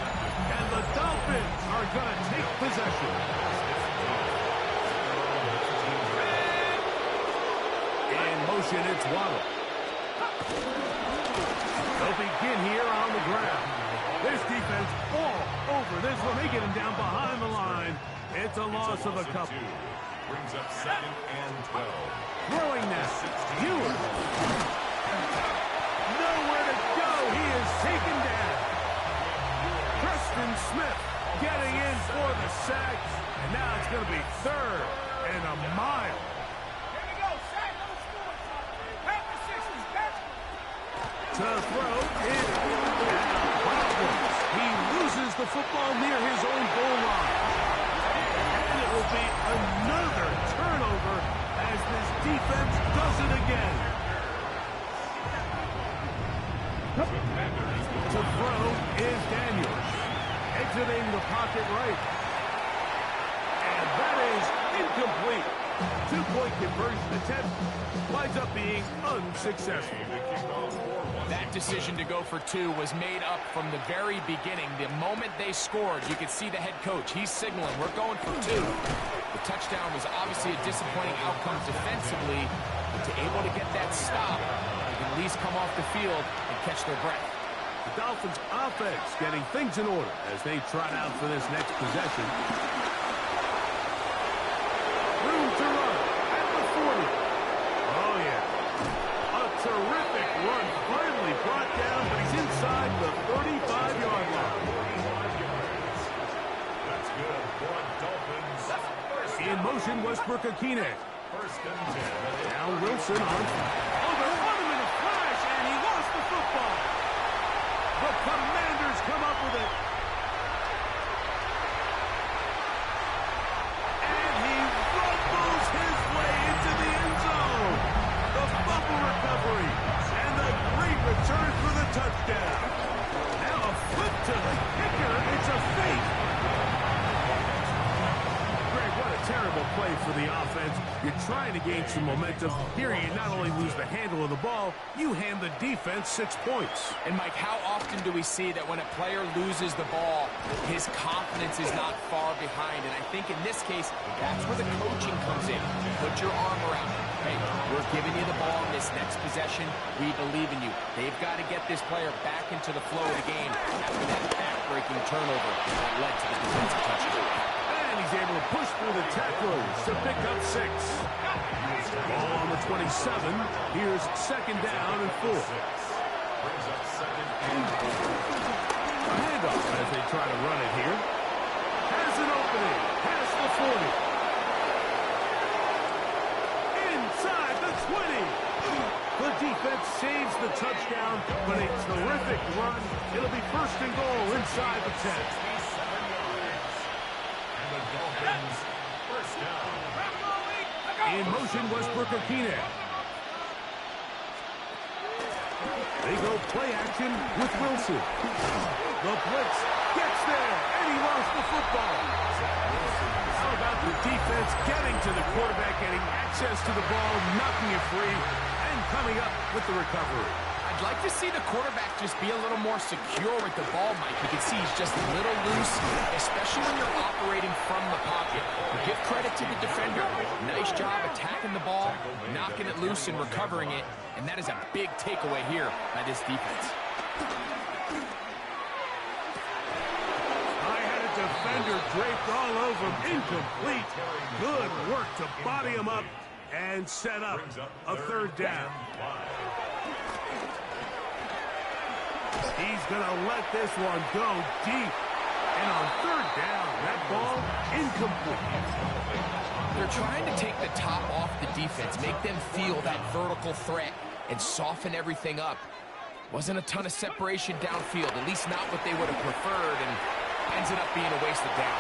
And the Dolphins are going to take possession. In motion, it's Waddle. They'll begin here on the ground. This defense all over this one. They get him down behind the line. It's a loss of a couple. Brings up 2nd and 12. Throwing now. Ewers. Nowhere to go. He is taken down. Preston Smith getting in for the sack. And now it's going to be 3rd and a mile. To throw is problems. He loses the football near his own goal line. And it will be another turnover as this defense does it again. To throw is Daniels. Exiting the pocket right. And that is incomplete. 2-point conversion attempt winds up being unsuccessful. That decision to go for 2 was made up from the very beginning. The moment they scored, you could see the head coach. He's signaling, we're going for 2. The touchdown was obviously a disappointing outcome defensively, but to able to get that stop, they can at least come off the field and catch their breath. The Dolphins' offense getting things in order as they trot out for this next possession. Room to run at the 40. Oh, yeah. A terrific run finally brought down, but he's inside the 35-yard line. That's good for Dolphins. In motion, Westbrook-Ikhine. 1st and 10. Now Wilson on. Oh, they're on him in a flash, and he lost the football. The Commanders come up with it. And he rumbles his way into the end zone. The fumble recovery. And the great return for the touchdown. Now a flip to the kicker. It's a fake. Greg, what a terrible play for the offense. You're trying to gain some momentum. Here you not only lose the handle of the ball, you hand the defense 6 points. And, Mike, how often do we see that when a player loses the ball, his confidence is not far behind? And I think in this case, that's where the coaching comes in. Put your arm around him. Hey, we're giving you the ball in this next possession. We believe in you. They've got to get this player back into the flow of the game after that back-breaking turnover that led to the defensive touchdown. And he's able to push through the tacklers to pick up 6. Ball on the 27. Here's 2nd down and 4. Brings up 2nd and 4. A handoff as they try to run it here. Has an opening. happening past the 40. Inside the 20. The defense saves the touchdown, but a terrific run. It'll be first and goal inside the 10. And the Dolphins first down. In motion, Westbrook-Ikhine. They go play action with Wilson. The blitz gets there, and he lost the football. How about the defense getting to the quarterback, getting access to the ball, knocking it free, and coming up with the recovery? I'd like to see the quarterback just be a little more secure with the ball, Mike. You can see he's just a little loose, especially when you're operating from the pocket. But give credit to the defender. Nice job attacking the ball, knocking it loose and recovering it. And that is a big takeaway here by this defense. I had a defender draped all over him. Incomplete. Good work to body him up and set up a third down. He's going to let this one go deep. And on third down, that ball incomplete. They're trying to take the top off the defense, make them feel that vertical threat, and soften everything up. Wasn't a ton of separation downfield, at least not what they would have preferred, and ends up being a wasted down.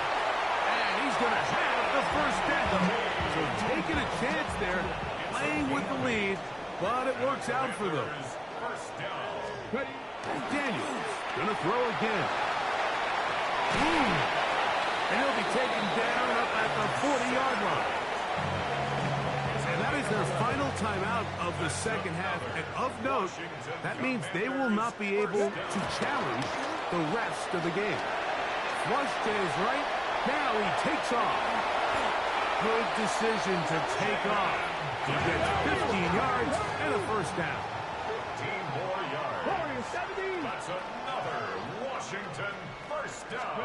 And he's going to have the first down. So taking a chance there, playing with the lead, but it works out for them. First down. Daniels going to throw again. And he'll be taken down up at the 40-yard line. And that is their final timeout of the second half. And of note, that means they will not be able to challenge the rest of the game. Flush to his right. Now he takes off. Good decision to take off. He gets 15 yards and a first down. 15 more yards. That's another Washington first down.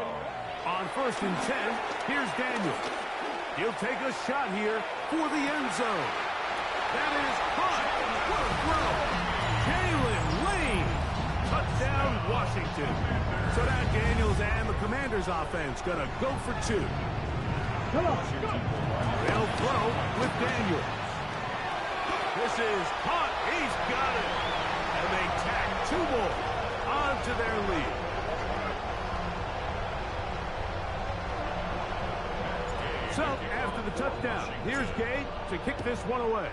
On first and 10, here's Daniels. He'll take a shot here for the end zone. That is caught. What a throw. Jalen Lane. Touchdown, Washington. So now Daniels and the Commanders offense going to go for two. They'll throw with Daniels. This is caught. He's got it. And they tack two more onto their lead. So, after the touchdown, here's Gay to kick this one away.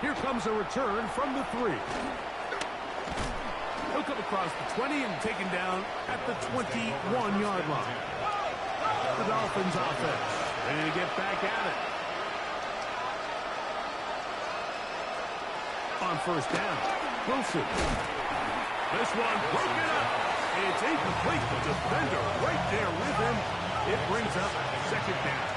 Here comes a return from the 3. He'll come across the 20 and taken down at the 21-yard line. The Dolphins offense ready to get back at it. On first down, Wilson. This one broken up. It's incomplete. The defender right there with him. It brings up second down.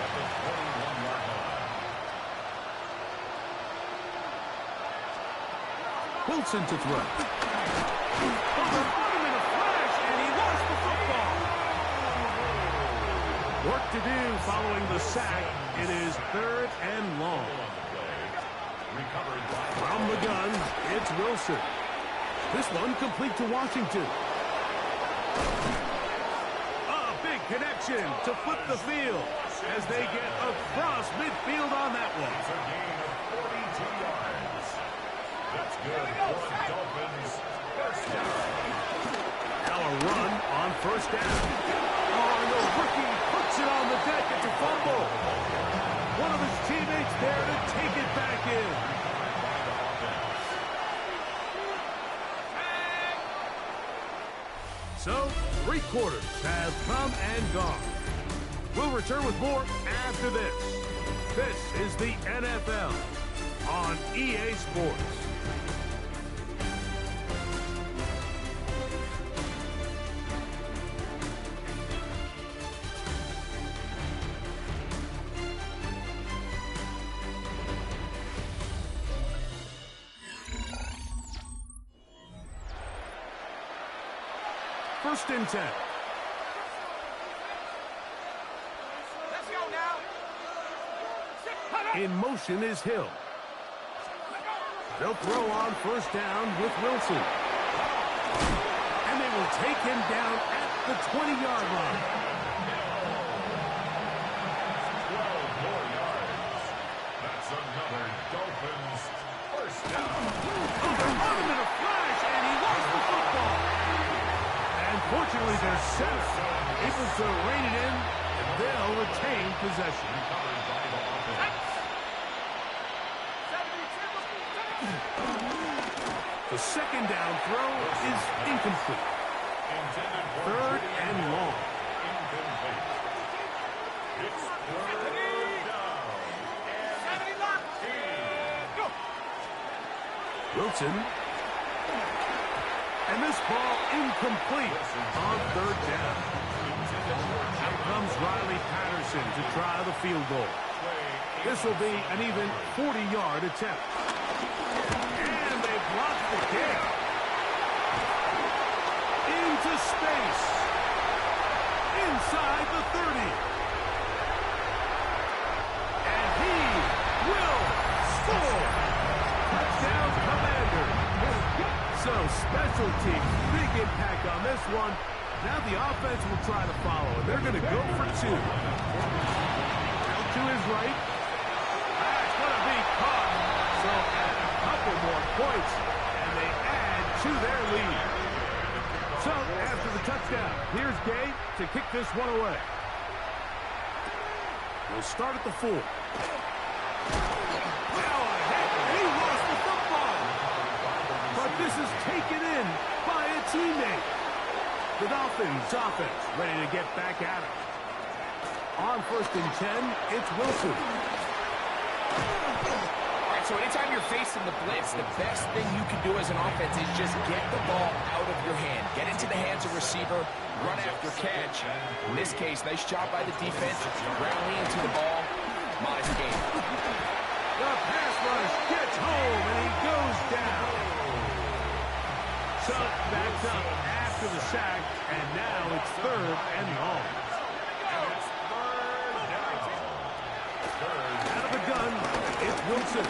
Wilson to throw. Overthrown him in a flash, and he lost the football. Work to do following the sack. It is third and long. From the gun, it's Wilson. This one complete to Washington. A big connection to flip the field as they get across midfield on that one. It's a gain of 42 yards. That's good for the Dolphins. First down. Now a run on first down. Oh, and the rookie puts it on the deck. It's a fumble. One of his teammates there to take it back in. So, 3 quarters have come and gone. We'll return with more after this. This is the NFL on EA Sports. First and 10. Let's go now. In motion is Hill. They'll throw on first down with Wilson. And they will take him down at the 20-yard line. 12 more yards. That's another Dolphins first down. Oh, they're on him in a flash, and he lost the football. And fortunately, their center able to rein it in, and they'll retain possession. Covered by the offense. The second down throw is incomplete. Intended for Third and long. incomplete. It's third down. Wilson. And this ball incomplete on third down. Out comes Riley Patterson to try the field goal. This will be an even 40-yard attempt. And they block the kick. Into space. Inside the 30. And he will score. Touchdown, Commander. So special teams, big impact on this one. Now the offense will try to follow, and they're going to go for two. Out to his right. That's going to be caught. So add a couple more points, and they add to their lead. So after the touchdown, here's Gay to kick this one away. We'll start at the 4. Now a hit, and he lost the football. But this is taken in by a teammate. The Dolphins offense ready to get back at it. On 1st and 10, it's Wilson. All right, so anytime you're facing the blitz, the best thing you can do as an offense is just get the ball out of your hand. Get into the hands of receiver, run after catch. In this case, nice job by the defense, rallying to the ball. Modest game. The pass rush gets home, and he goes down. So backs up after the sack, and now it's 3rd and long. Out of the gun, it's Wilson.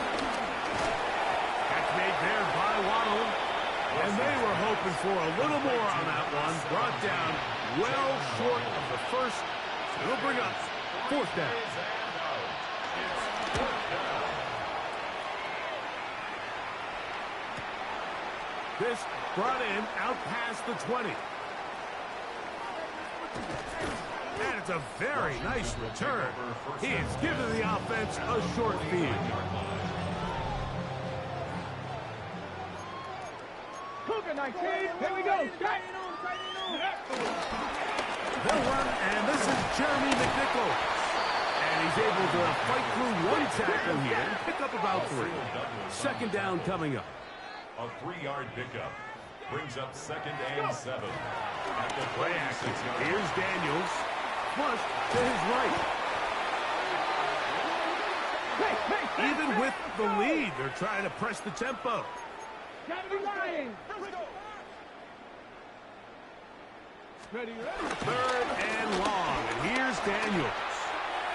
Catch made there by Waddle. And they were hoping for a little more on that one. Brought down well short of the first. It'll bring up 4th down. This brought in out past the 20. And it's a very nice return. He has given the offense a short field. Cougar 19. Here we go. They'll run, and this is Jeremy McNichols. And he's able to fight through one tackle here and pick up about 3. Second down coming up. A 3-yard pickup brings up 2nd and 7. At the Play action. Here's Daniels. Flush to his right. Even with the lead, they're trying to press the tempo. Gotta be lying. Ready. 3rd and long. And here's Daniels.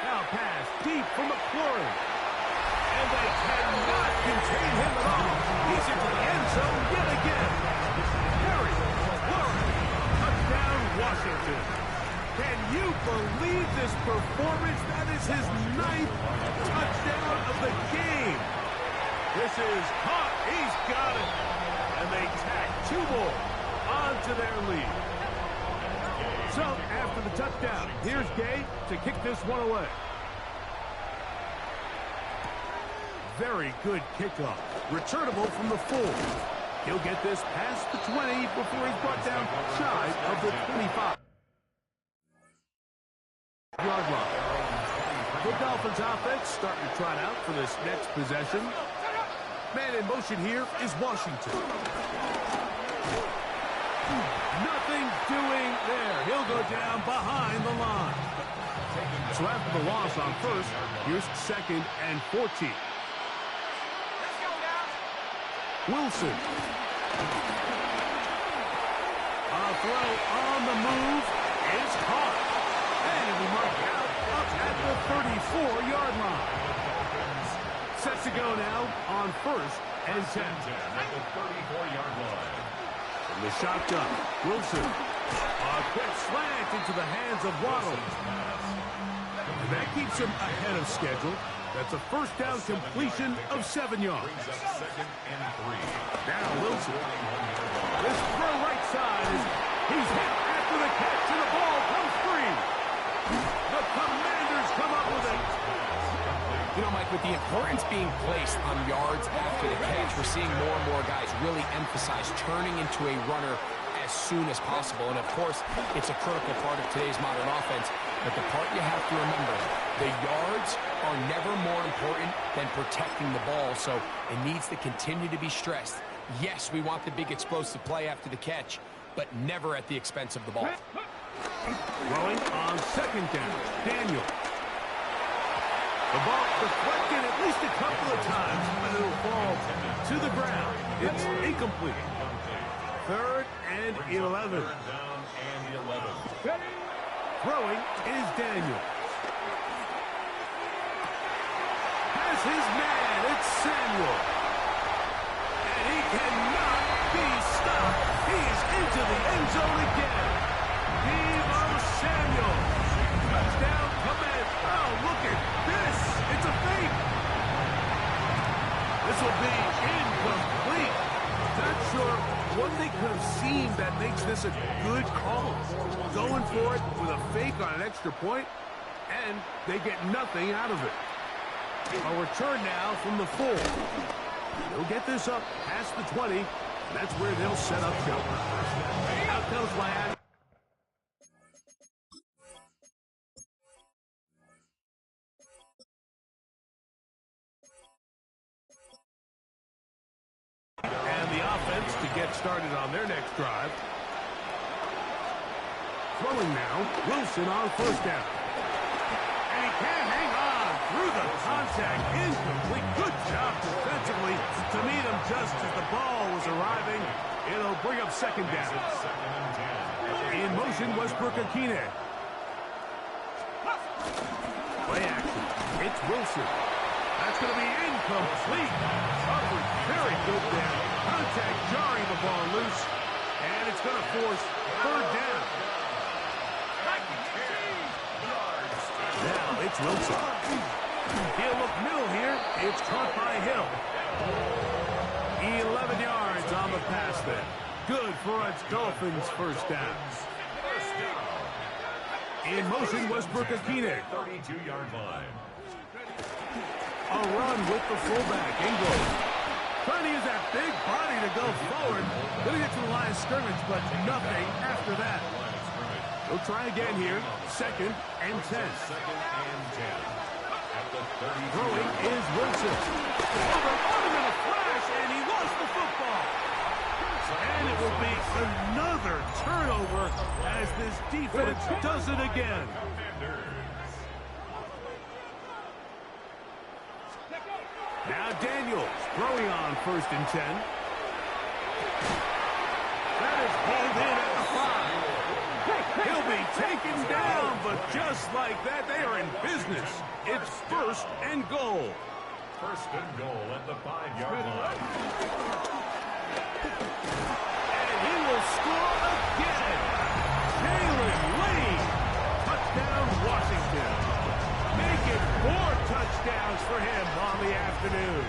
Now pass deep for McLaurin. And they cannot contain him at all. He's into the end zone yet again. Harry McLaurin. Touchdown, Washington. Can you believe this performance? That is his 9th touchdown of the game. This is caught. He's got it. And they tack 2 more onto their lead. So, after the touchdown, here's Gay to kick this one away. Very good kickoff. Returnable from the 4. He'll get this past the 20 before he's brought down shy of the 25-yard line. The Dolphins offense starting to trot out for this next possession. Man in motion here is Washington. Nothing doing there. He'll go down behind the line. So after the loss on 1st, here's 2nd and 14. Wilson. A throw on the move is caught. And it'll be marked out up at the 34-yard line. Sets to go now on 1st and 10. At the 34-yard line. From the shotgun, Wilson A quick slant into the hands of Waddle. And that keeps him ahead of schedule. That's a first down completion of 7 yards. Now Wilson. This throw right side is he's hit after the catch and the ball comes free. The Commanders come up with it. You know, Mike, with the importance being placed on yards after the catch, we're seeing more and more guys really emphasize turning into a runner as soon as possible. And, of course, it's a critical part of today's modern offense. But the part you have to remember, the yards are never more important than protecting the ball, so it needs to continue to be stressed. Yes, we want the big explosive play after the catch, but never at the expense of the ball. Throwing on second down, Daniel. The ball deflected at least a couple of times, but it'll fall to the ground. It's incomplete. 3rd and 11. Throwing is Daniel. Has his man, it's Samuel. And he cannot be stopped. He's into the end zone again. Deebo Samuel. Touchdown command. Oh, look at this. It's a fake. This will be incomplete. Not sure what they could have seen that makes this a good call. Going for it with a fake on an extra point, and they get nothing out of it. A return now from the 4. They'll get this up past the 20. And that's where they'll set up shop. Out comes Land. And the offense to get started on their next drive. Throwing now, Wilson on first down. And he can't hang on through the contact. Incomplete. Good job defensively to meet him just as the ball was arriving. It'll bring up second down. In motion, Westbrook-Akine. Play action. It's Wilson. That's going to be incomplete. Covered very good there. Contact jarring the ball loose. And it's going to force 3rd down. Now it's Wilson. He'll look middle here. It's caught by Hill. 11 yards on the pass there. Good for its Dolphins first down. In motion, Westbrook-Akine. 32-yard line. A run with the fullback, Ingram. Trying to use that big body to go forward. Going to get to the line of scrimmage, but nothing after that. We'll try again here. 2nd and 10. Throwing is Wilson. Over in a flash, and he lost the football. And it will be another turnover as this defense does it again. Now Daniels throwing on 1st and 10. That is hauled in at the 5. He'll be taken down, but just like that, they are in business. It's 1st and goal. 1st and goal at the 5-yard line. And he will score again. Jalen Lane. Touchdown, Washington. Make it 4 touchdowns for him on the afternoon.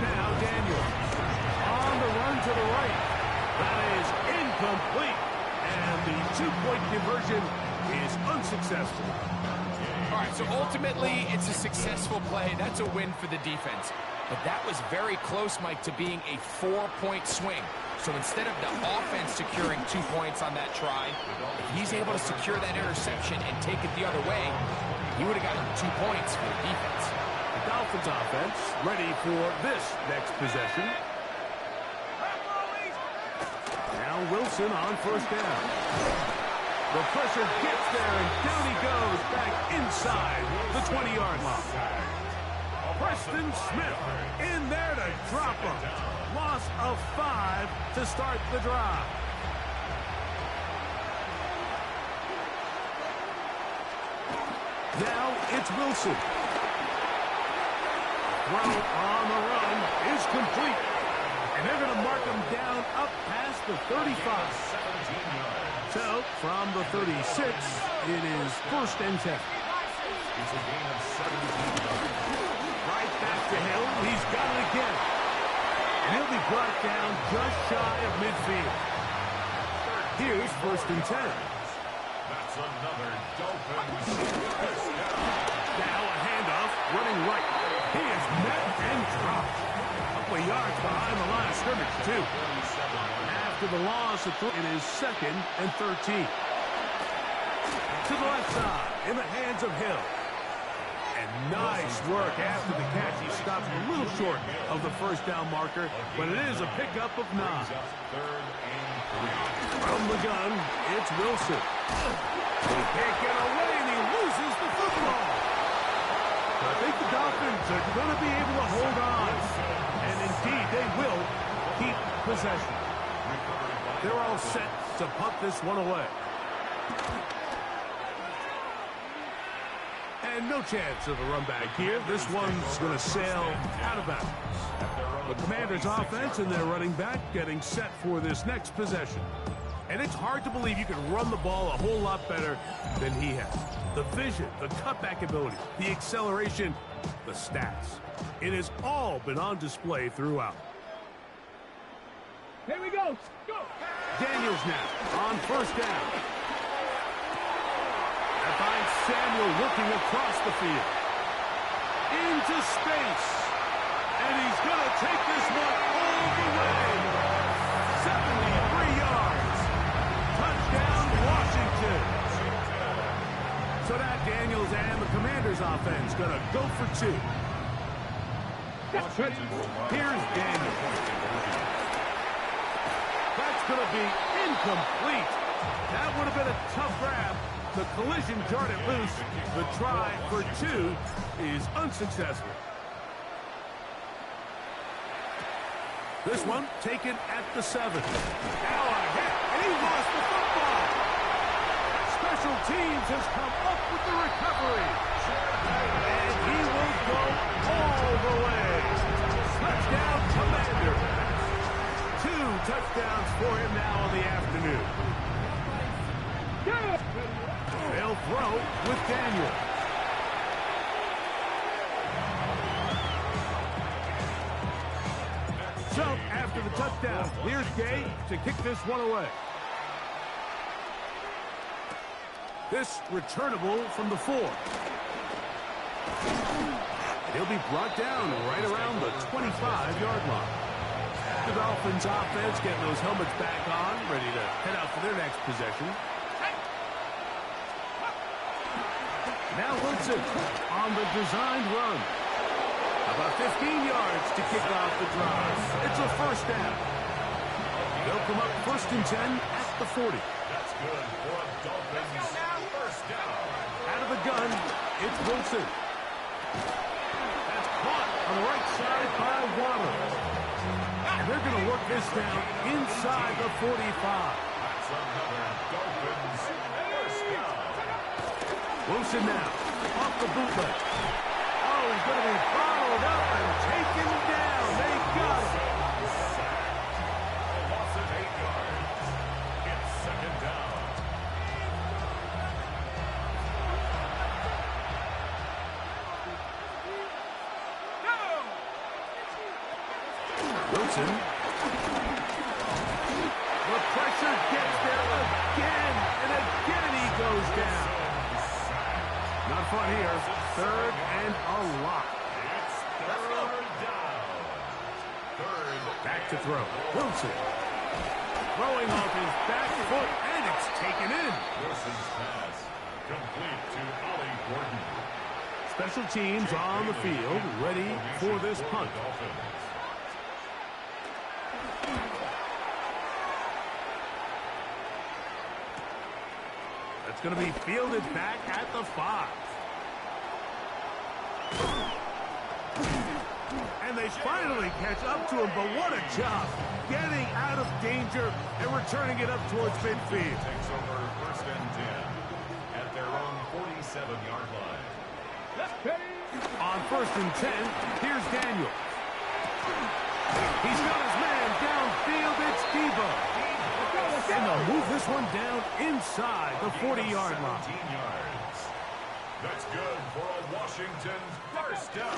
Now Daniels on the run to the right. That is incomplete. And the 2-point conversion is unsuccessful. All right, so ultimately, it's a successful play. That's a win for the defense. But that was very close, Mike, to being a 4-point swing. So instead of the offense securing 2 points on that try, if he's able to secure that interception and take it the other way, he would have gotten 2 points for the defense. The Dolphins offense ready for this next possession. Now Wilson on first down. The pressure gets there, and down he goes back inside the 20-yard line. Preston Smith in there to drop him. Loss of 5 to start the drive. Now it's Wilson. Throw on the run is complete. And they're going to mark him down up past the 35. 17 yards. So, from the 36, it is 1st and 10. It's a gain of 17 yards. Right back to Hill. He's got it again. And he'll be brought down just shy of midfield. Here's 1st and 10. That's another Dolphins first down. Now a handoff, running right. He is met and dropped. A couple of yards behind the line of scrimmage, too. 47 yards. After the loss, it is 2nd and 13. To the left side, in the hands of Hill. And nice work after the catch. He stopped a little short of the 1st down marker, but it is a pickup of 9. Brings up 3rd and 3. From the gun, it's Wilson. He can't get away, and he loses the football. I think the Dolphins are going to be able to hold on. And indeed, they will keep possession. They're all set to punt this one away. And no chance of a run back here. This one's going to sail out of bounds. The Commanders' offense and their running back getting set for this next possession. And it's hard to believe you can run the ball a whole lot better than he has. The vision, the cutback ability, the acceleration, the stats. It has all been on display throughout. Here we go. Go. Daniels now on 1st down. That finds Samuel looking across the field. Into space. And he's going to take this one all the way. 73 yards. Touchdown, Washington. So now Daniels and the Commanders offense going to go for 2. Here's Daniels. That's going to be incomplete. That would have been a tough grab. The collision jarred it loose. The try for 2 is unsuccessful. This one taken at the 7. Now a hit, and he lost the football. Special teams has come up with the recovery. And he will go all the way. Touchdown, Commanders. 2 touchdowns for him now in the afternoon. They'll throw with Daniel. So, after the touchdown, here's Gay to kick this one away. This returnable from the 4. He'll be brought down right around the 25-yard line. The Dolphins offense getting those helmets back on, ready to head out for their next possession. Now Wilson on the designed run. About 15 yards to kick off the drive. It's a 1st down. They'll come up 1st and 10 at the 40. That's good for a Dolphins first down. Out of the gun, it's Wilson. That's caught on the right side by Waddle. And they're going to work this down inside the 45. That's another Dolphins first down. Wilson now, off the bootleg. Oh, he's going to be followed up and taken down. They got him. A loss of 8 yards. It's 2nd down. Wilson. The pressure gets there again, and again he goes down. Not fun here. 3rd and a lot. It's 3rd down. 3rd. Back to throw. Wilson. Throwing off his back foot, and it's taken in. Wilson's pass complete to Ollie Gordon. Special teams on the field, ready for this punt. Dolphins. That's going to be fielded back at the 5. And they finally catch up to him, but what a job getting out of danger and returning it up towards midfield. Takes over 1st and 10 at their own 47-yard line. On 1st and 10, here's Daniel. He's got his man downfield. It's Debo. And they'll move this one down inside the 40-yard line. 17 yards. That's good for a Washington first down.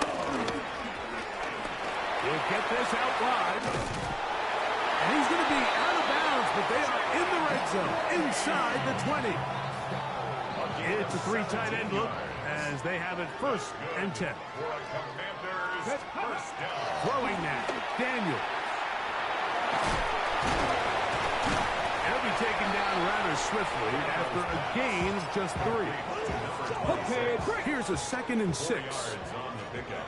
He'll get this out wide. And he's going to be out of bounds, but they are in the red zone, inside the 20. It's a three tight end look as they have it 1st and 10. For a Commanders first down. Throwing that, Daniel. He'll be taken down rather swiftly after a gain of just 3. Okay, here's a 2nd and 6. Yards on the pickup.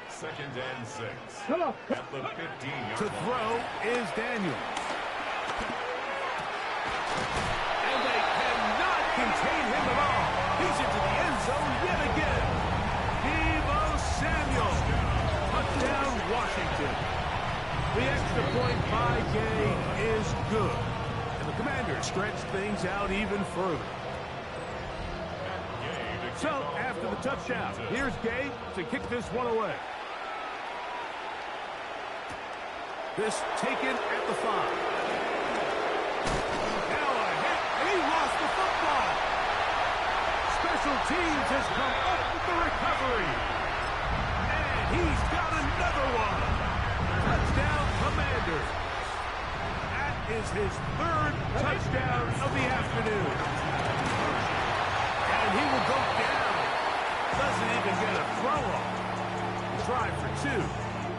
2nd and 6. Come on. At the 15-yard To throw is Daniel. And they cannot contain him at all. He's into the end zone yet again. Deebo Samuel. Touchdown, Washington. The extra point by Gay is good. And the Commanders stretch things out even further. So, after the touchdown, here's Gay to kick this one away. This taken at the 5. Now a hit, and he lost the football. Special teams has come up with the recovery. And he's got another one. Touchdown, Commanders. That is his 3rd touchdown of the afternoon. And he will go down. Doesn't even get a throw off. The try for 2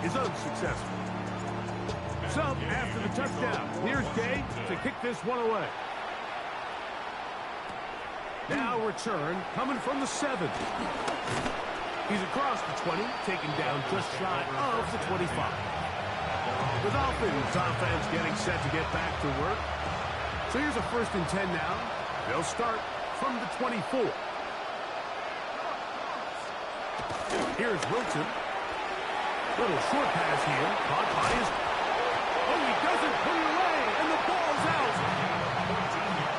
is unsuccessful. So, after the touchdown, here's Gay to kick this one away. Now return, coming from the 7. He's across the 20, taken down just shy of the 25. The Dolphins offense getting set to get back to work. So here's a 1st and 10 now. They'll start from the 24. Here's Wilson. Little short pass here, caught by his... Oh, he doesn't put it away, and the ball's out.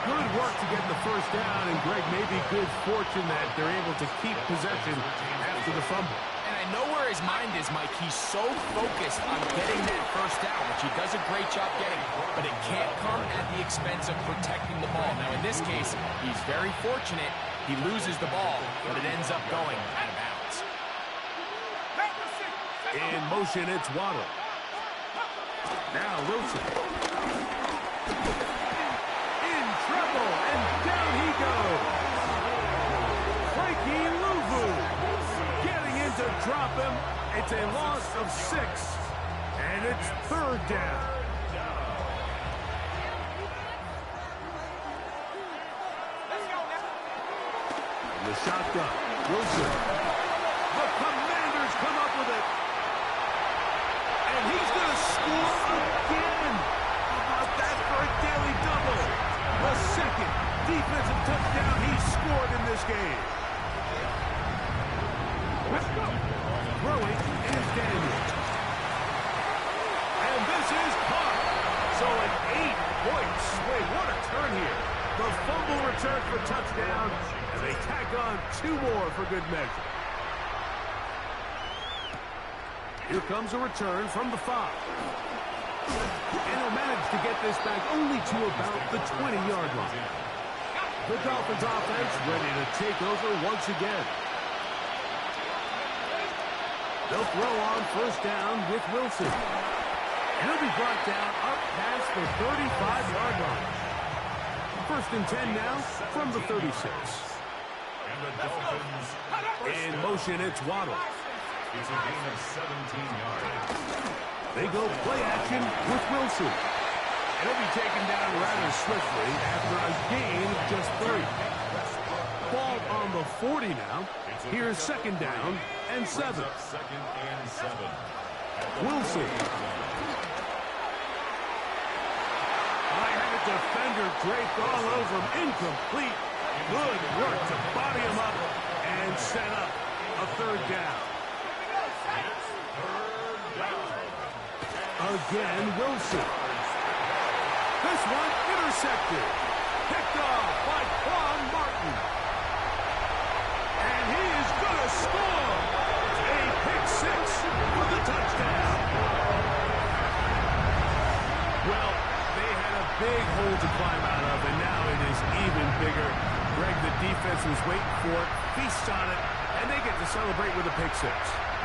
Good work to get the 1st down, and Greg, maybe good fortune that they're able to keep possession after the fumble. And I know where his mind is, Mike. He's so focused on getting that 1st down, which he does a great job getting, but it can't come at the expense of protecting the ball. Now, in this case, he's very fortunate. He loses the ball, but it ends up going out of bounds. In motion, it's Waddle. Now Wilson. In trouble, and down he goes. Frankie Louvu getting in to drop him. It's a loss of 6, and it's 3rd down. In the shotgun, Wilson. The Commanders come up with it. And he's going to score again. How about that for a daily double? The 2nd defensive touchdown he's scored in this game. Let's go. Throwing is Daniel. And this is caught. So an 8-point swing. What a turn here. The fumble return for touchdown. And they tack on 2 more for good measure. Here comes a return from the 5. And he'll manage to get this back only to about the 20-yard line. The Dolphins offense ready to take over once again. They'll throw on 1st down with Wilson. And he'll be brought down up past the 35-yard line. 1st and 10 now from the 36. And the Dolphins. In motion, it's Waddle. It's a gain of 17 yards. They go play action with Wilson. And he'll be taken down rather swiftly after a gain of just 3. Ball on the 40 now. Here's 2nd down and 7. 2nd and 7. Wilson. I had a defender draped all over him. Incomplete. Good work to body him up and set up a 3rd down. Again, Wilson. This one intercepted. Picked off by Quan Martin. And he is going to score. A pick 6 for the touchdown. defense was waiting for it, feasts on it, and they get to celebrate with a pick six.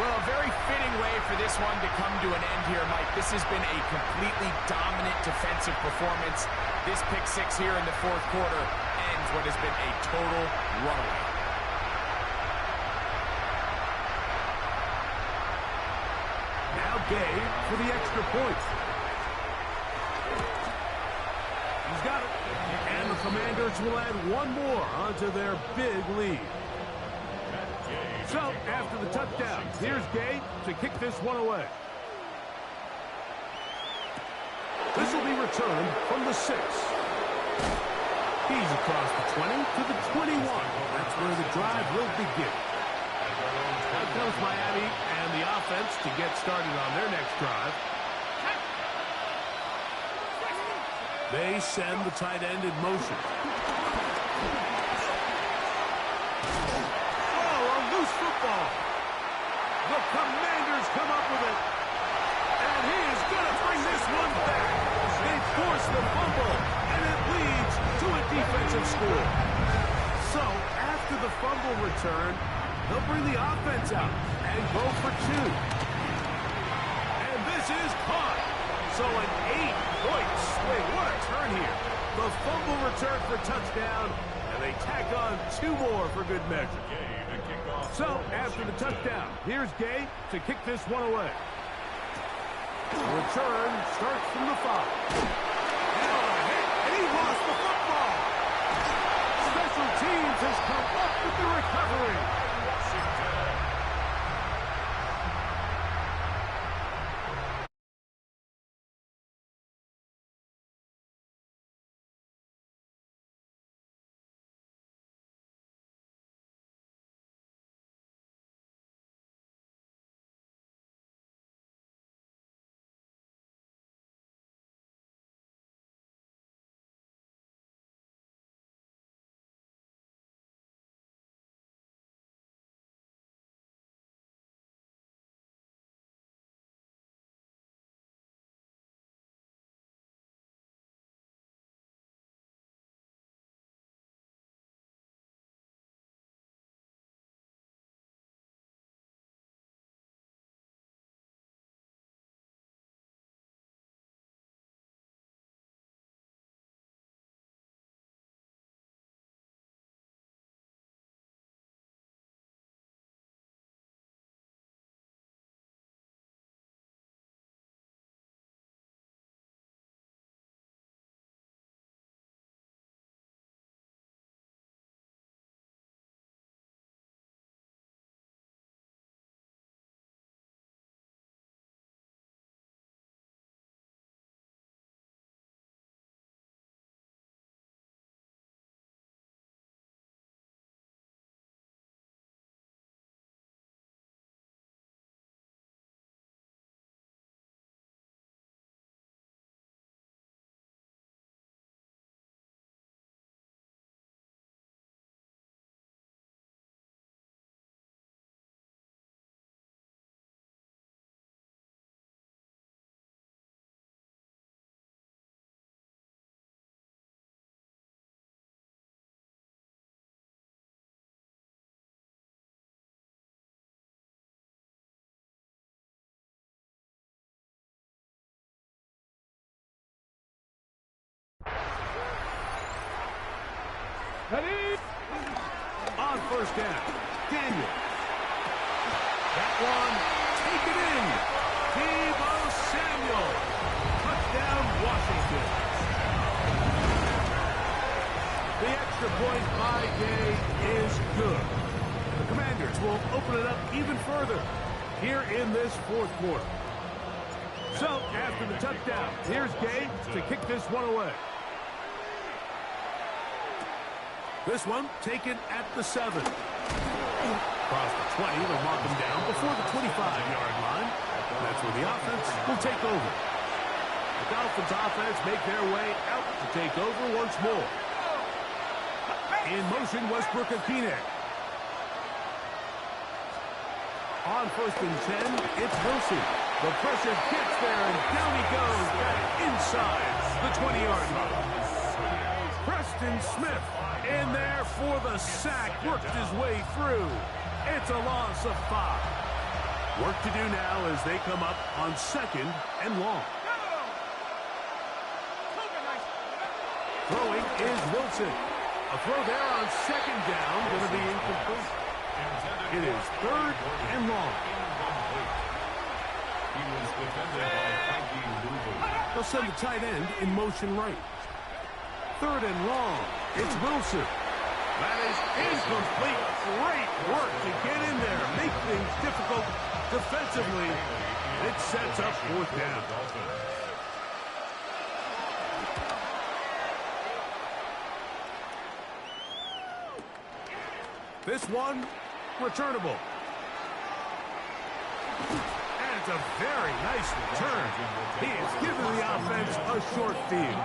Well, a very fitting way for this one to come to an end here, Mike. This has been a completely dominant defensive performance. This pick six here in the fourth quarter ends what has been a total runaway. Now Gay for the extra point. He's got it. And the Commanders will add one more onto their big lead. So, after the touchdown, here's Gay to kick this one away. This will be returned from the 6. He's across the 20 to the 21. That's where the drive will begin. Out comes Miami and the offense to get started on their next drive. They send the tight end in motion. Football. The Commanders come up with it. And he is going to bring this one back. They force the fumble, and it leads to a defensive score. So, after the fumble return, they'll bring the offense out and go for 2. And this is caught. So, an 8-point swing. What a turn here. The fumble return for touchdown, and they tack on 2 more for good measure. So, after the touchdown, here's Gay to kick this one away. Return starts from the 5. And he lost the football. Special teams has come up with the recovery. On first down, Daniel. That one, taken in. Deebo Samuel. Touchdown, Washington. The extra point by Gay is good. The Commanders will open it up even further here in this fourth quarter. So, after the touchdown, here's Gay to kick this one away. This one taken at the 7. Across the 20, they'll mark him down before the 25-yard line. That's where the offense will take over. The Dolphins offense make their way out to take over once more. In motion, Westbrook Akine. On first and 10, it's Wilson. The pressure gets there, and down he goes back inside the 20-yard line. Pressed Preston Smith in there for the sack. Worked his way through. It's a loss of 5. Work to do now as they come up on 2nd and long. Throwing is Wilson. A throw there on 2nd down, going to be incomplete. It is 3rd and long. He was defended by Frankie Louisville. They'll send the tight end in motion right. 3rd and long. It's Wilson. That is incomplete. Great work to get in there, make things difficult defensively. It sets up 4th down. This one, returnable. And it's a very nice return. He has given the offense a short field.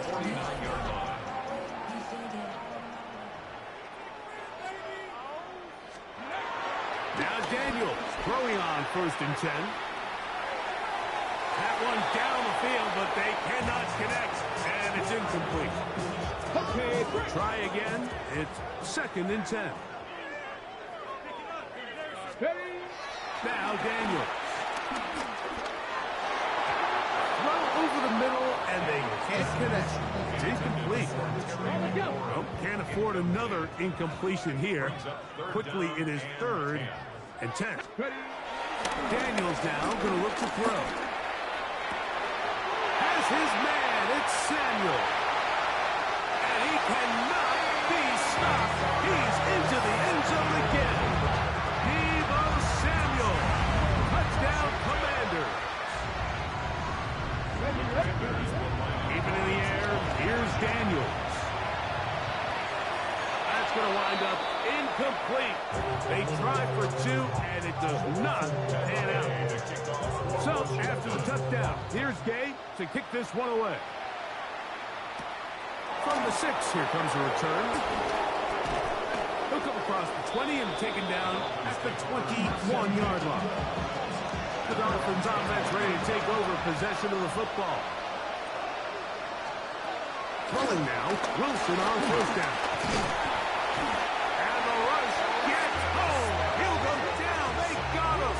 49-yard line. Now Daniels throwing on 1st and 10. That one down the field, but they cannot connect, and it's incomplete. Okay, try again. It's 2nd and 10. Now Daniels. Throw over the middle, and they can't connect. It's incomplete. Well, can't afford another incompletion here. Quickly, it is 3rd and 10. Daniels now going to look to throw. Has his man. It's Samuel. And he cannot be stopped. He's into the end zone again. Deebo Samuel. Touchdown, Commanders. Keeping in the air, here's Daniels. That's going to wind up incomplete. They try for 2, and it does not pan out. So, after the touchdown, here's Gay to kick this one away. From the 6, here comes a return. He'll come across the 20 and taken down at the 21-yard line. The Dolphins offense ready to take over possession of the football. Throwing now, Wilson on 1st down. And the rush gets home. He'll go down. They got him.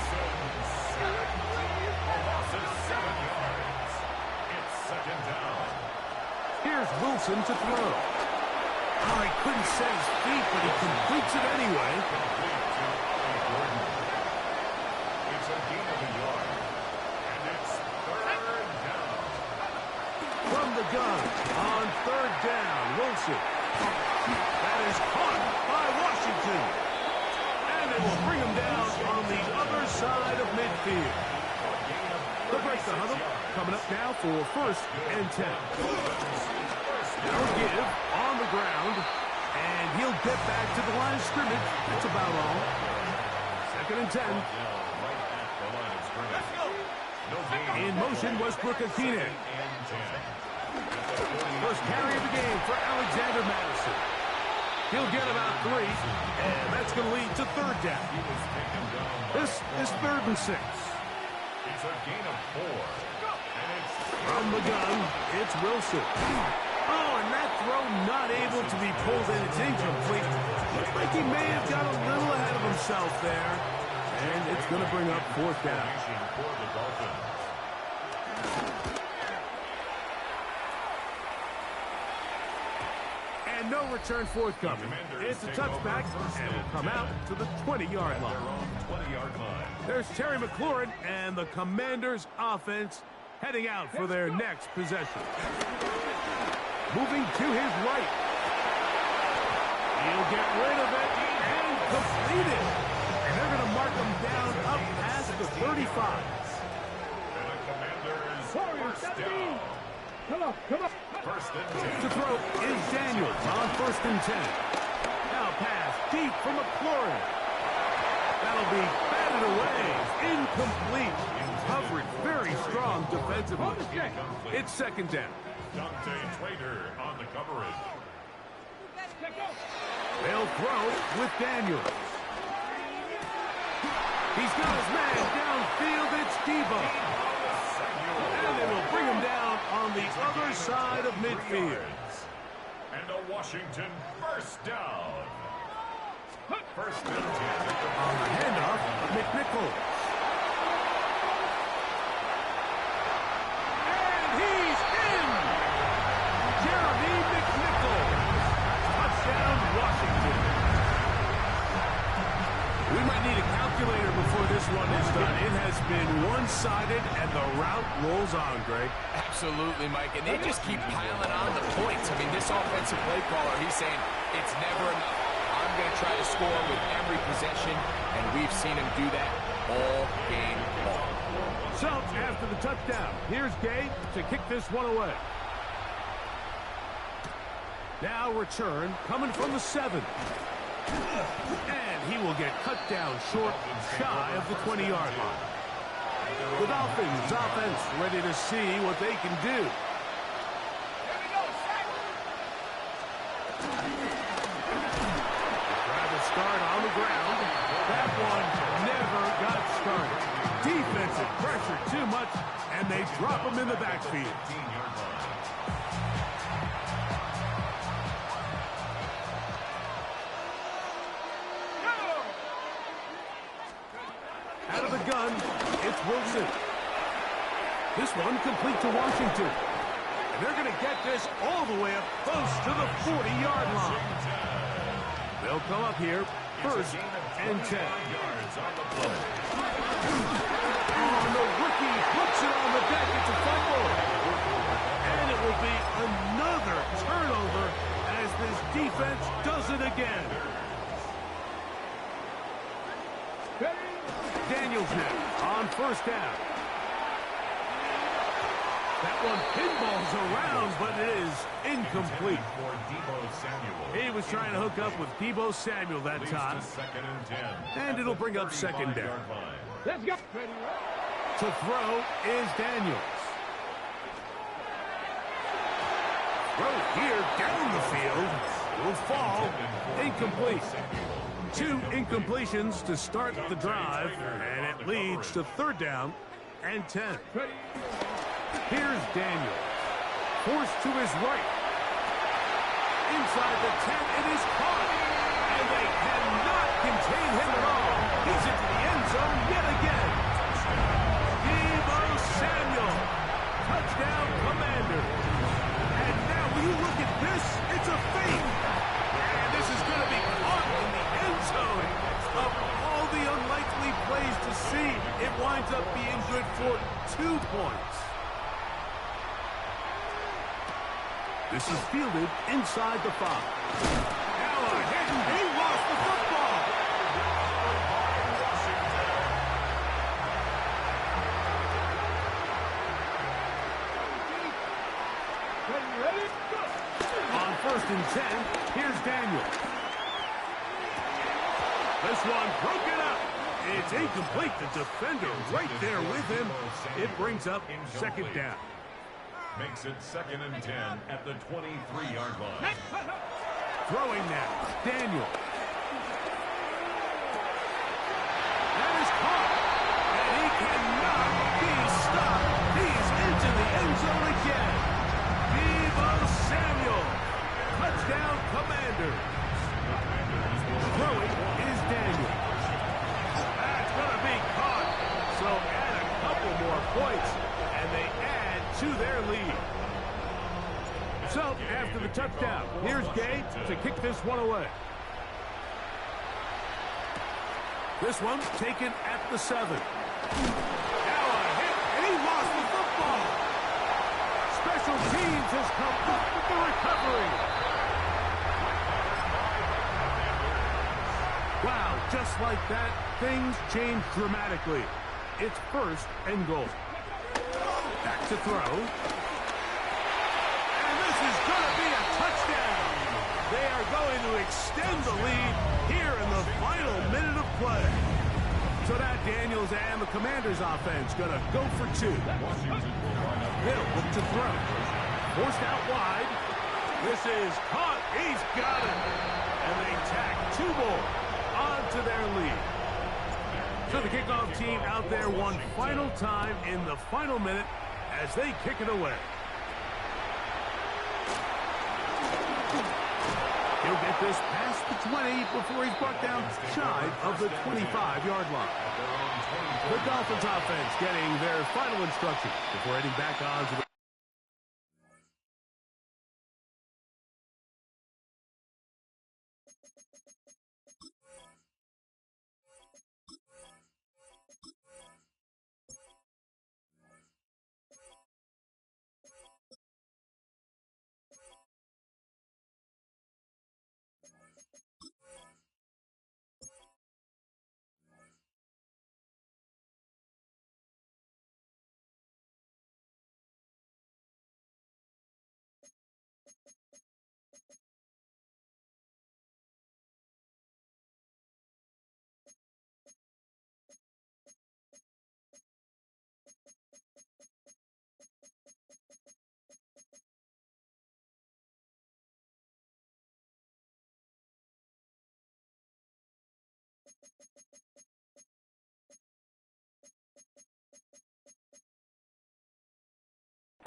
A loss of 7 yards. It's 2nd down. Here's Wilson to throw. Oh, he couldn't set his feet, but he completes it anyway. It's a gain of a yard. And it's 3rd down. From the gun on 3rd down, Wilson. That is caught by Washington. And they will bring him down on the other side of midfield. They'll break the huddle. Coming up now for 1st and 10. Now give on the ground. And he'll get back to the line of scrimmage. That's about all. 2nd and 10. In motion, Westbrook-Ikhine. First carry of the game for Alexander Madison. He'll get about 3, and that's going to lead to 3rd down. This is 3rd and 6. It's a gain of 4. And it's From the gun, it's Wilson. Oh, and that throw not able to be pulled in. It's incomplete. Looks like he may have got a little ahead of himself there. And it's going to bring up 4th down. for the Dolphins. And no return forthcoming. It's a touchback, and will come out to the 20-yard line. 20-yard line. There's Terry McLaurin and the Commanders' offense heading out for their next possession. Moving to his right. He'll get rid of it and complete it. And they're going to mark him down up past the 35. And the Commanders first down. Come on, come on. First and 10. To throw is Daniels on 1st and 10. Now pass deep from McLaurin. That'll be batted away. Incomplete. Coverage very strong defensively. It's 2nd down. Dante Trader on the coverage. They'll throw with Daniels. He's got his man downfield. It's Deebo. And they will bring him down on the other side of midfield. And And a Washington first down. First and 10. On the handoff, McNichols. And he's in! Jeremy McNichols. Touchdown, Washington. We might need a calculator before this one is done. It has been one-sided, and the route rolls on, Greg. Absolutely, Mike. And they just keep piling on the points. I mean, this offensive play caller, he's saying it's never enough. I'm going to try to score with every possession, and we've seen him do that all game long. So, after the touchdown, here's Gay to kick this one away. Now return, coming from the 7. And he will get cut down short, shy of the 20-yard line. The Dolphins offense ready to see what they can do. Try to start on the ground. That one never got started. Defensive pressure too much, and they drop him in the backfield. 15-yard line. Out of the gun, it's Wilson. This one complete to Washington. And they're going to get this all the way up close to the 40-yard line. They'll come up here, first and 10. Yards on the play. Oh, the rookie puts it on the deck. It's a fumble. And it will be another turnover as this defense does it again. Daniels now on first down. That one pinballs around, but it is incomplete. For Deebo Samuel. He was trying to hook up with Deebo Samuel that Leads time. to second and 10. And it'll bring up second down. 35-yard line. Let's go. To throw is Daniels. Throw here down the field. Will fall. Incomplete. 2 incompletions to start the drive, and it leads to third down and 10. Here's Daniels. Forced to his right. Inside the 10, it is caught. And they cannot contain him at all. He's into the end zone yet again. Deebo Samuel. Touchdown, Commanders. And now, will you look at this? It's a fake. And this is going to be caught in the end zone. Of all the unlikely plays to see, it winds up being good for 2 points. This is fielded inside the 5. Now a hit, and he lost the football. Ready? Go. On first and 10, here's Daniel. This one broken up. It's incomplete. The defender right there with him. It brings up second down. Makes it second and 10 at the 23-yard line. Throwing now, Daniel. That is caught. And he cannot be stopped. He's into the end zone again. Deebo Samuel. Touchdown, Commanders. Throwing is Daniel. That's going to be caught. So add a couple more points, and they add to their lead. So, after the touchdown, here's Gay to kick this one away. This one taken at the 7. Now a hit, and he lost the football. Special teams has come up with the recovery. Wow, just like that, things change dramatically. It's first and goal. Back to throw. And this is going to be a touchdown. They are going to extend the lead here in the final minute of play. So now Daniels and the Commanders offense going to go for 2. They'll look to throw. Forced out wide. This is caught. He's got it. And they tack 2 more onto their lead. So the kickoff team out there one final time in the final minute as they kick it away. He'll get this past the 20 before he's brought down shy of the 25-yard line. The Dolphins offense getting their final instructions before heading back on to the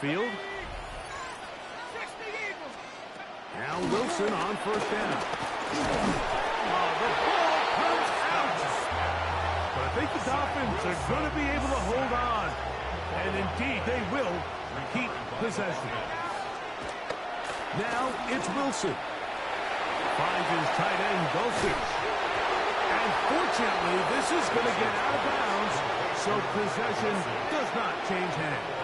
field. Now Wilson on first down. The ball comes out. But I think the Dolphins are going to be able to hold on. And indeed, they will keep possession. Now it's Wilson. Finds his tight end, Dulcich. And fortunately, this is going to get out of bounds, so possession does not change hands.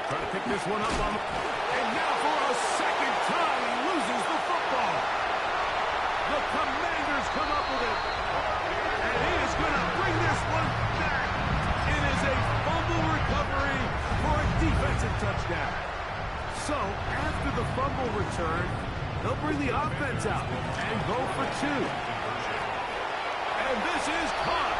Trying to pick this one up on... And now for a second time, he loses the football. The Commanders come up with it. And he is going to bring this one back. It is a fumble recovery for a defensive touchdown. So, after the fumble return, they'll bring the offense out and go for two. And this is caught.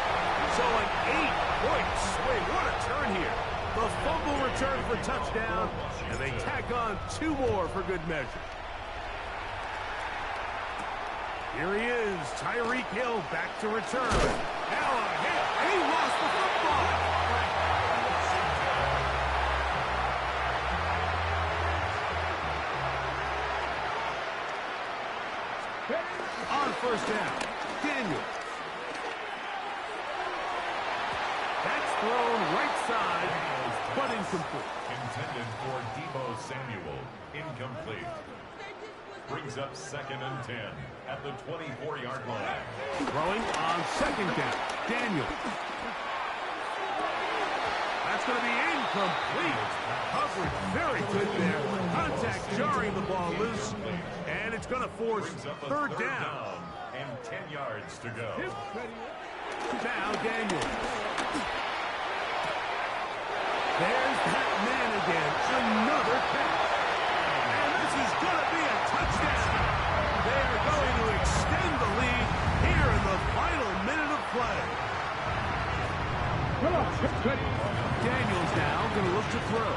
So an 8-point swing. What a turn here. The fumble return for touchdown, and they tack on two more for good measure. Here he is, Tyreek Hill back to return. Now a hit, and he lost the football. On first down, Daniels. That's thrown right side, but incomplete. Intended for Deebo Samuel. Incomplete. Brings up 2nd and 10 at the 24-yard line. Throwing on second down, Daniels. That's going to be incomplete. Coverage very good there. Contact jarring the ball loose, and it's going to force third down. And 10 yards to go. Now Daniels. There's that man again. Another catch. And this is going to be a touchdown. They are going to extend the lead here in the final minute of play. Daniels now going to look to throw.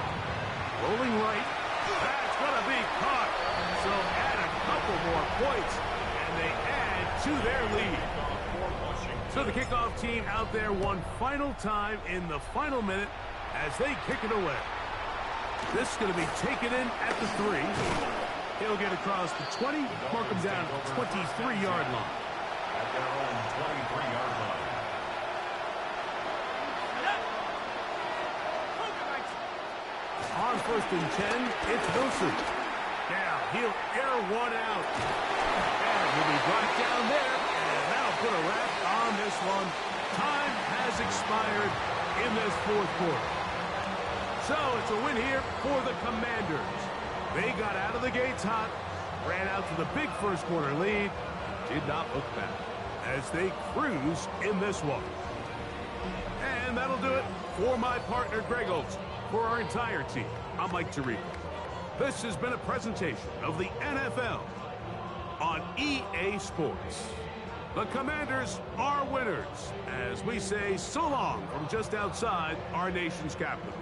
Rolling right. That's going to be caught. So add a couple more points, and they add to their lead. So the kickoff team out there one final time in the final minute as they kick it away. This is going to be taken in at the 3. He'll get across the 20, mark him down at the 23-yard line. At their own 23-yard line. On first and 10, it's Wilson. Now he'll air one out. And he'll be brought down there. And that'll put a wrap on this one. Time has expired in this fourth quarter. So it's a win here for the Commanders. They got out of the gates hot, ran out to the big first quarter lead, did not look back as they cruise in this one. And that'll do it for my partner Greg Olson. For our entire team, I'm Mike Tirico. This has been a presentation of the NFL on EA Sports. The Commanders are winners as we say so long from just outside our nation's capital.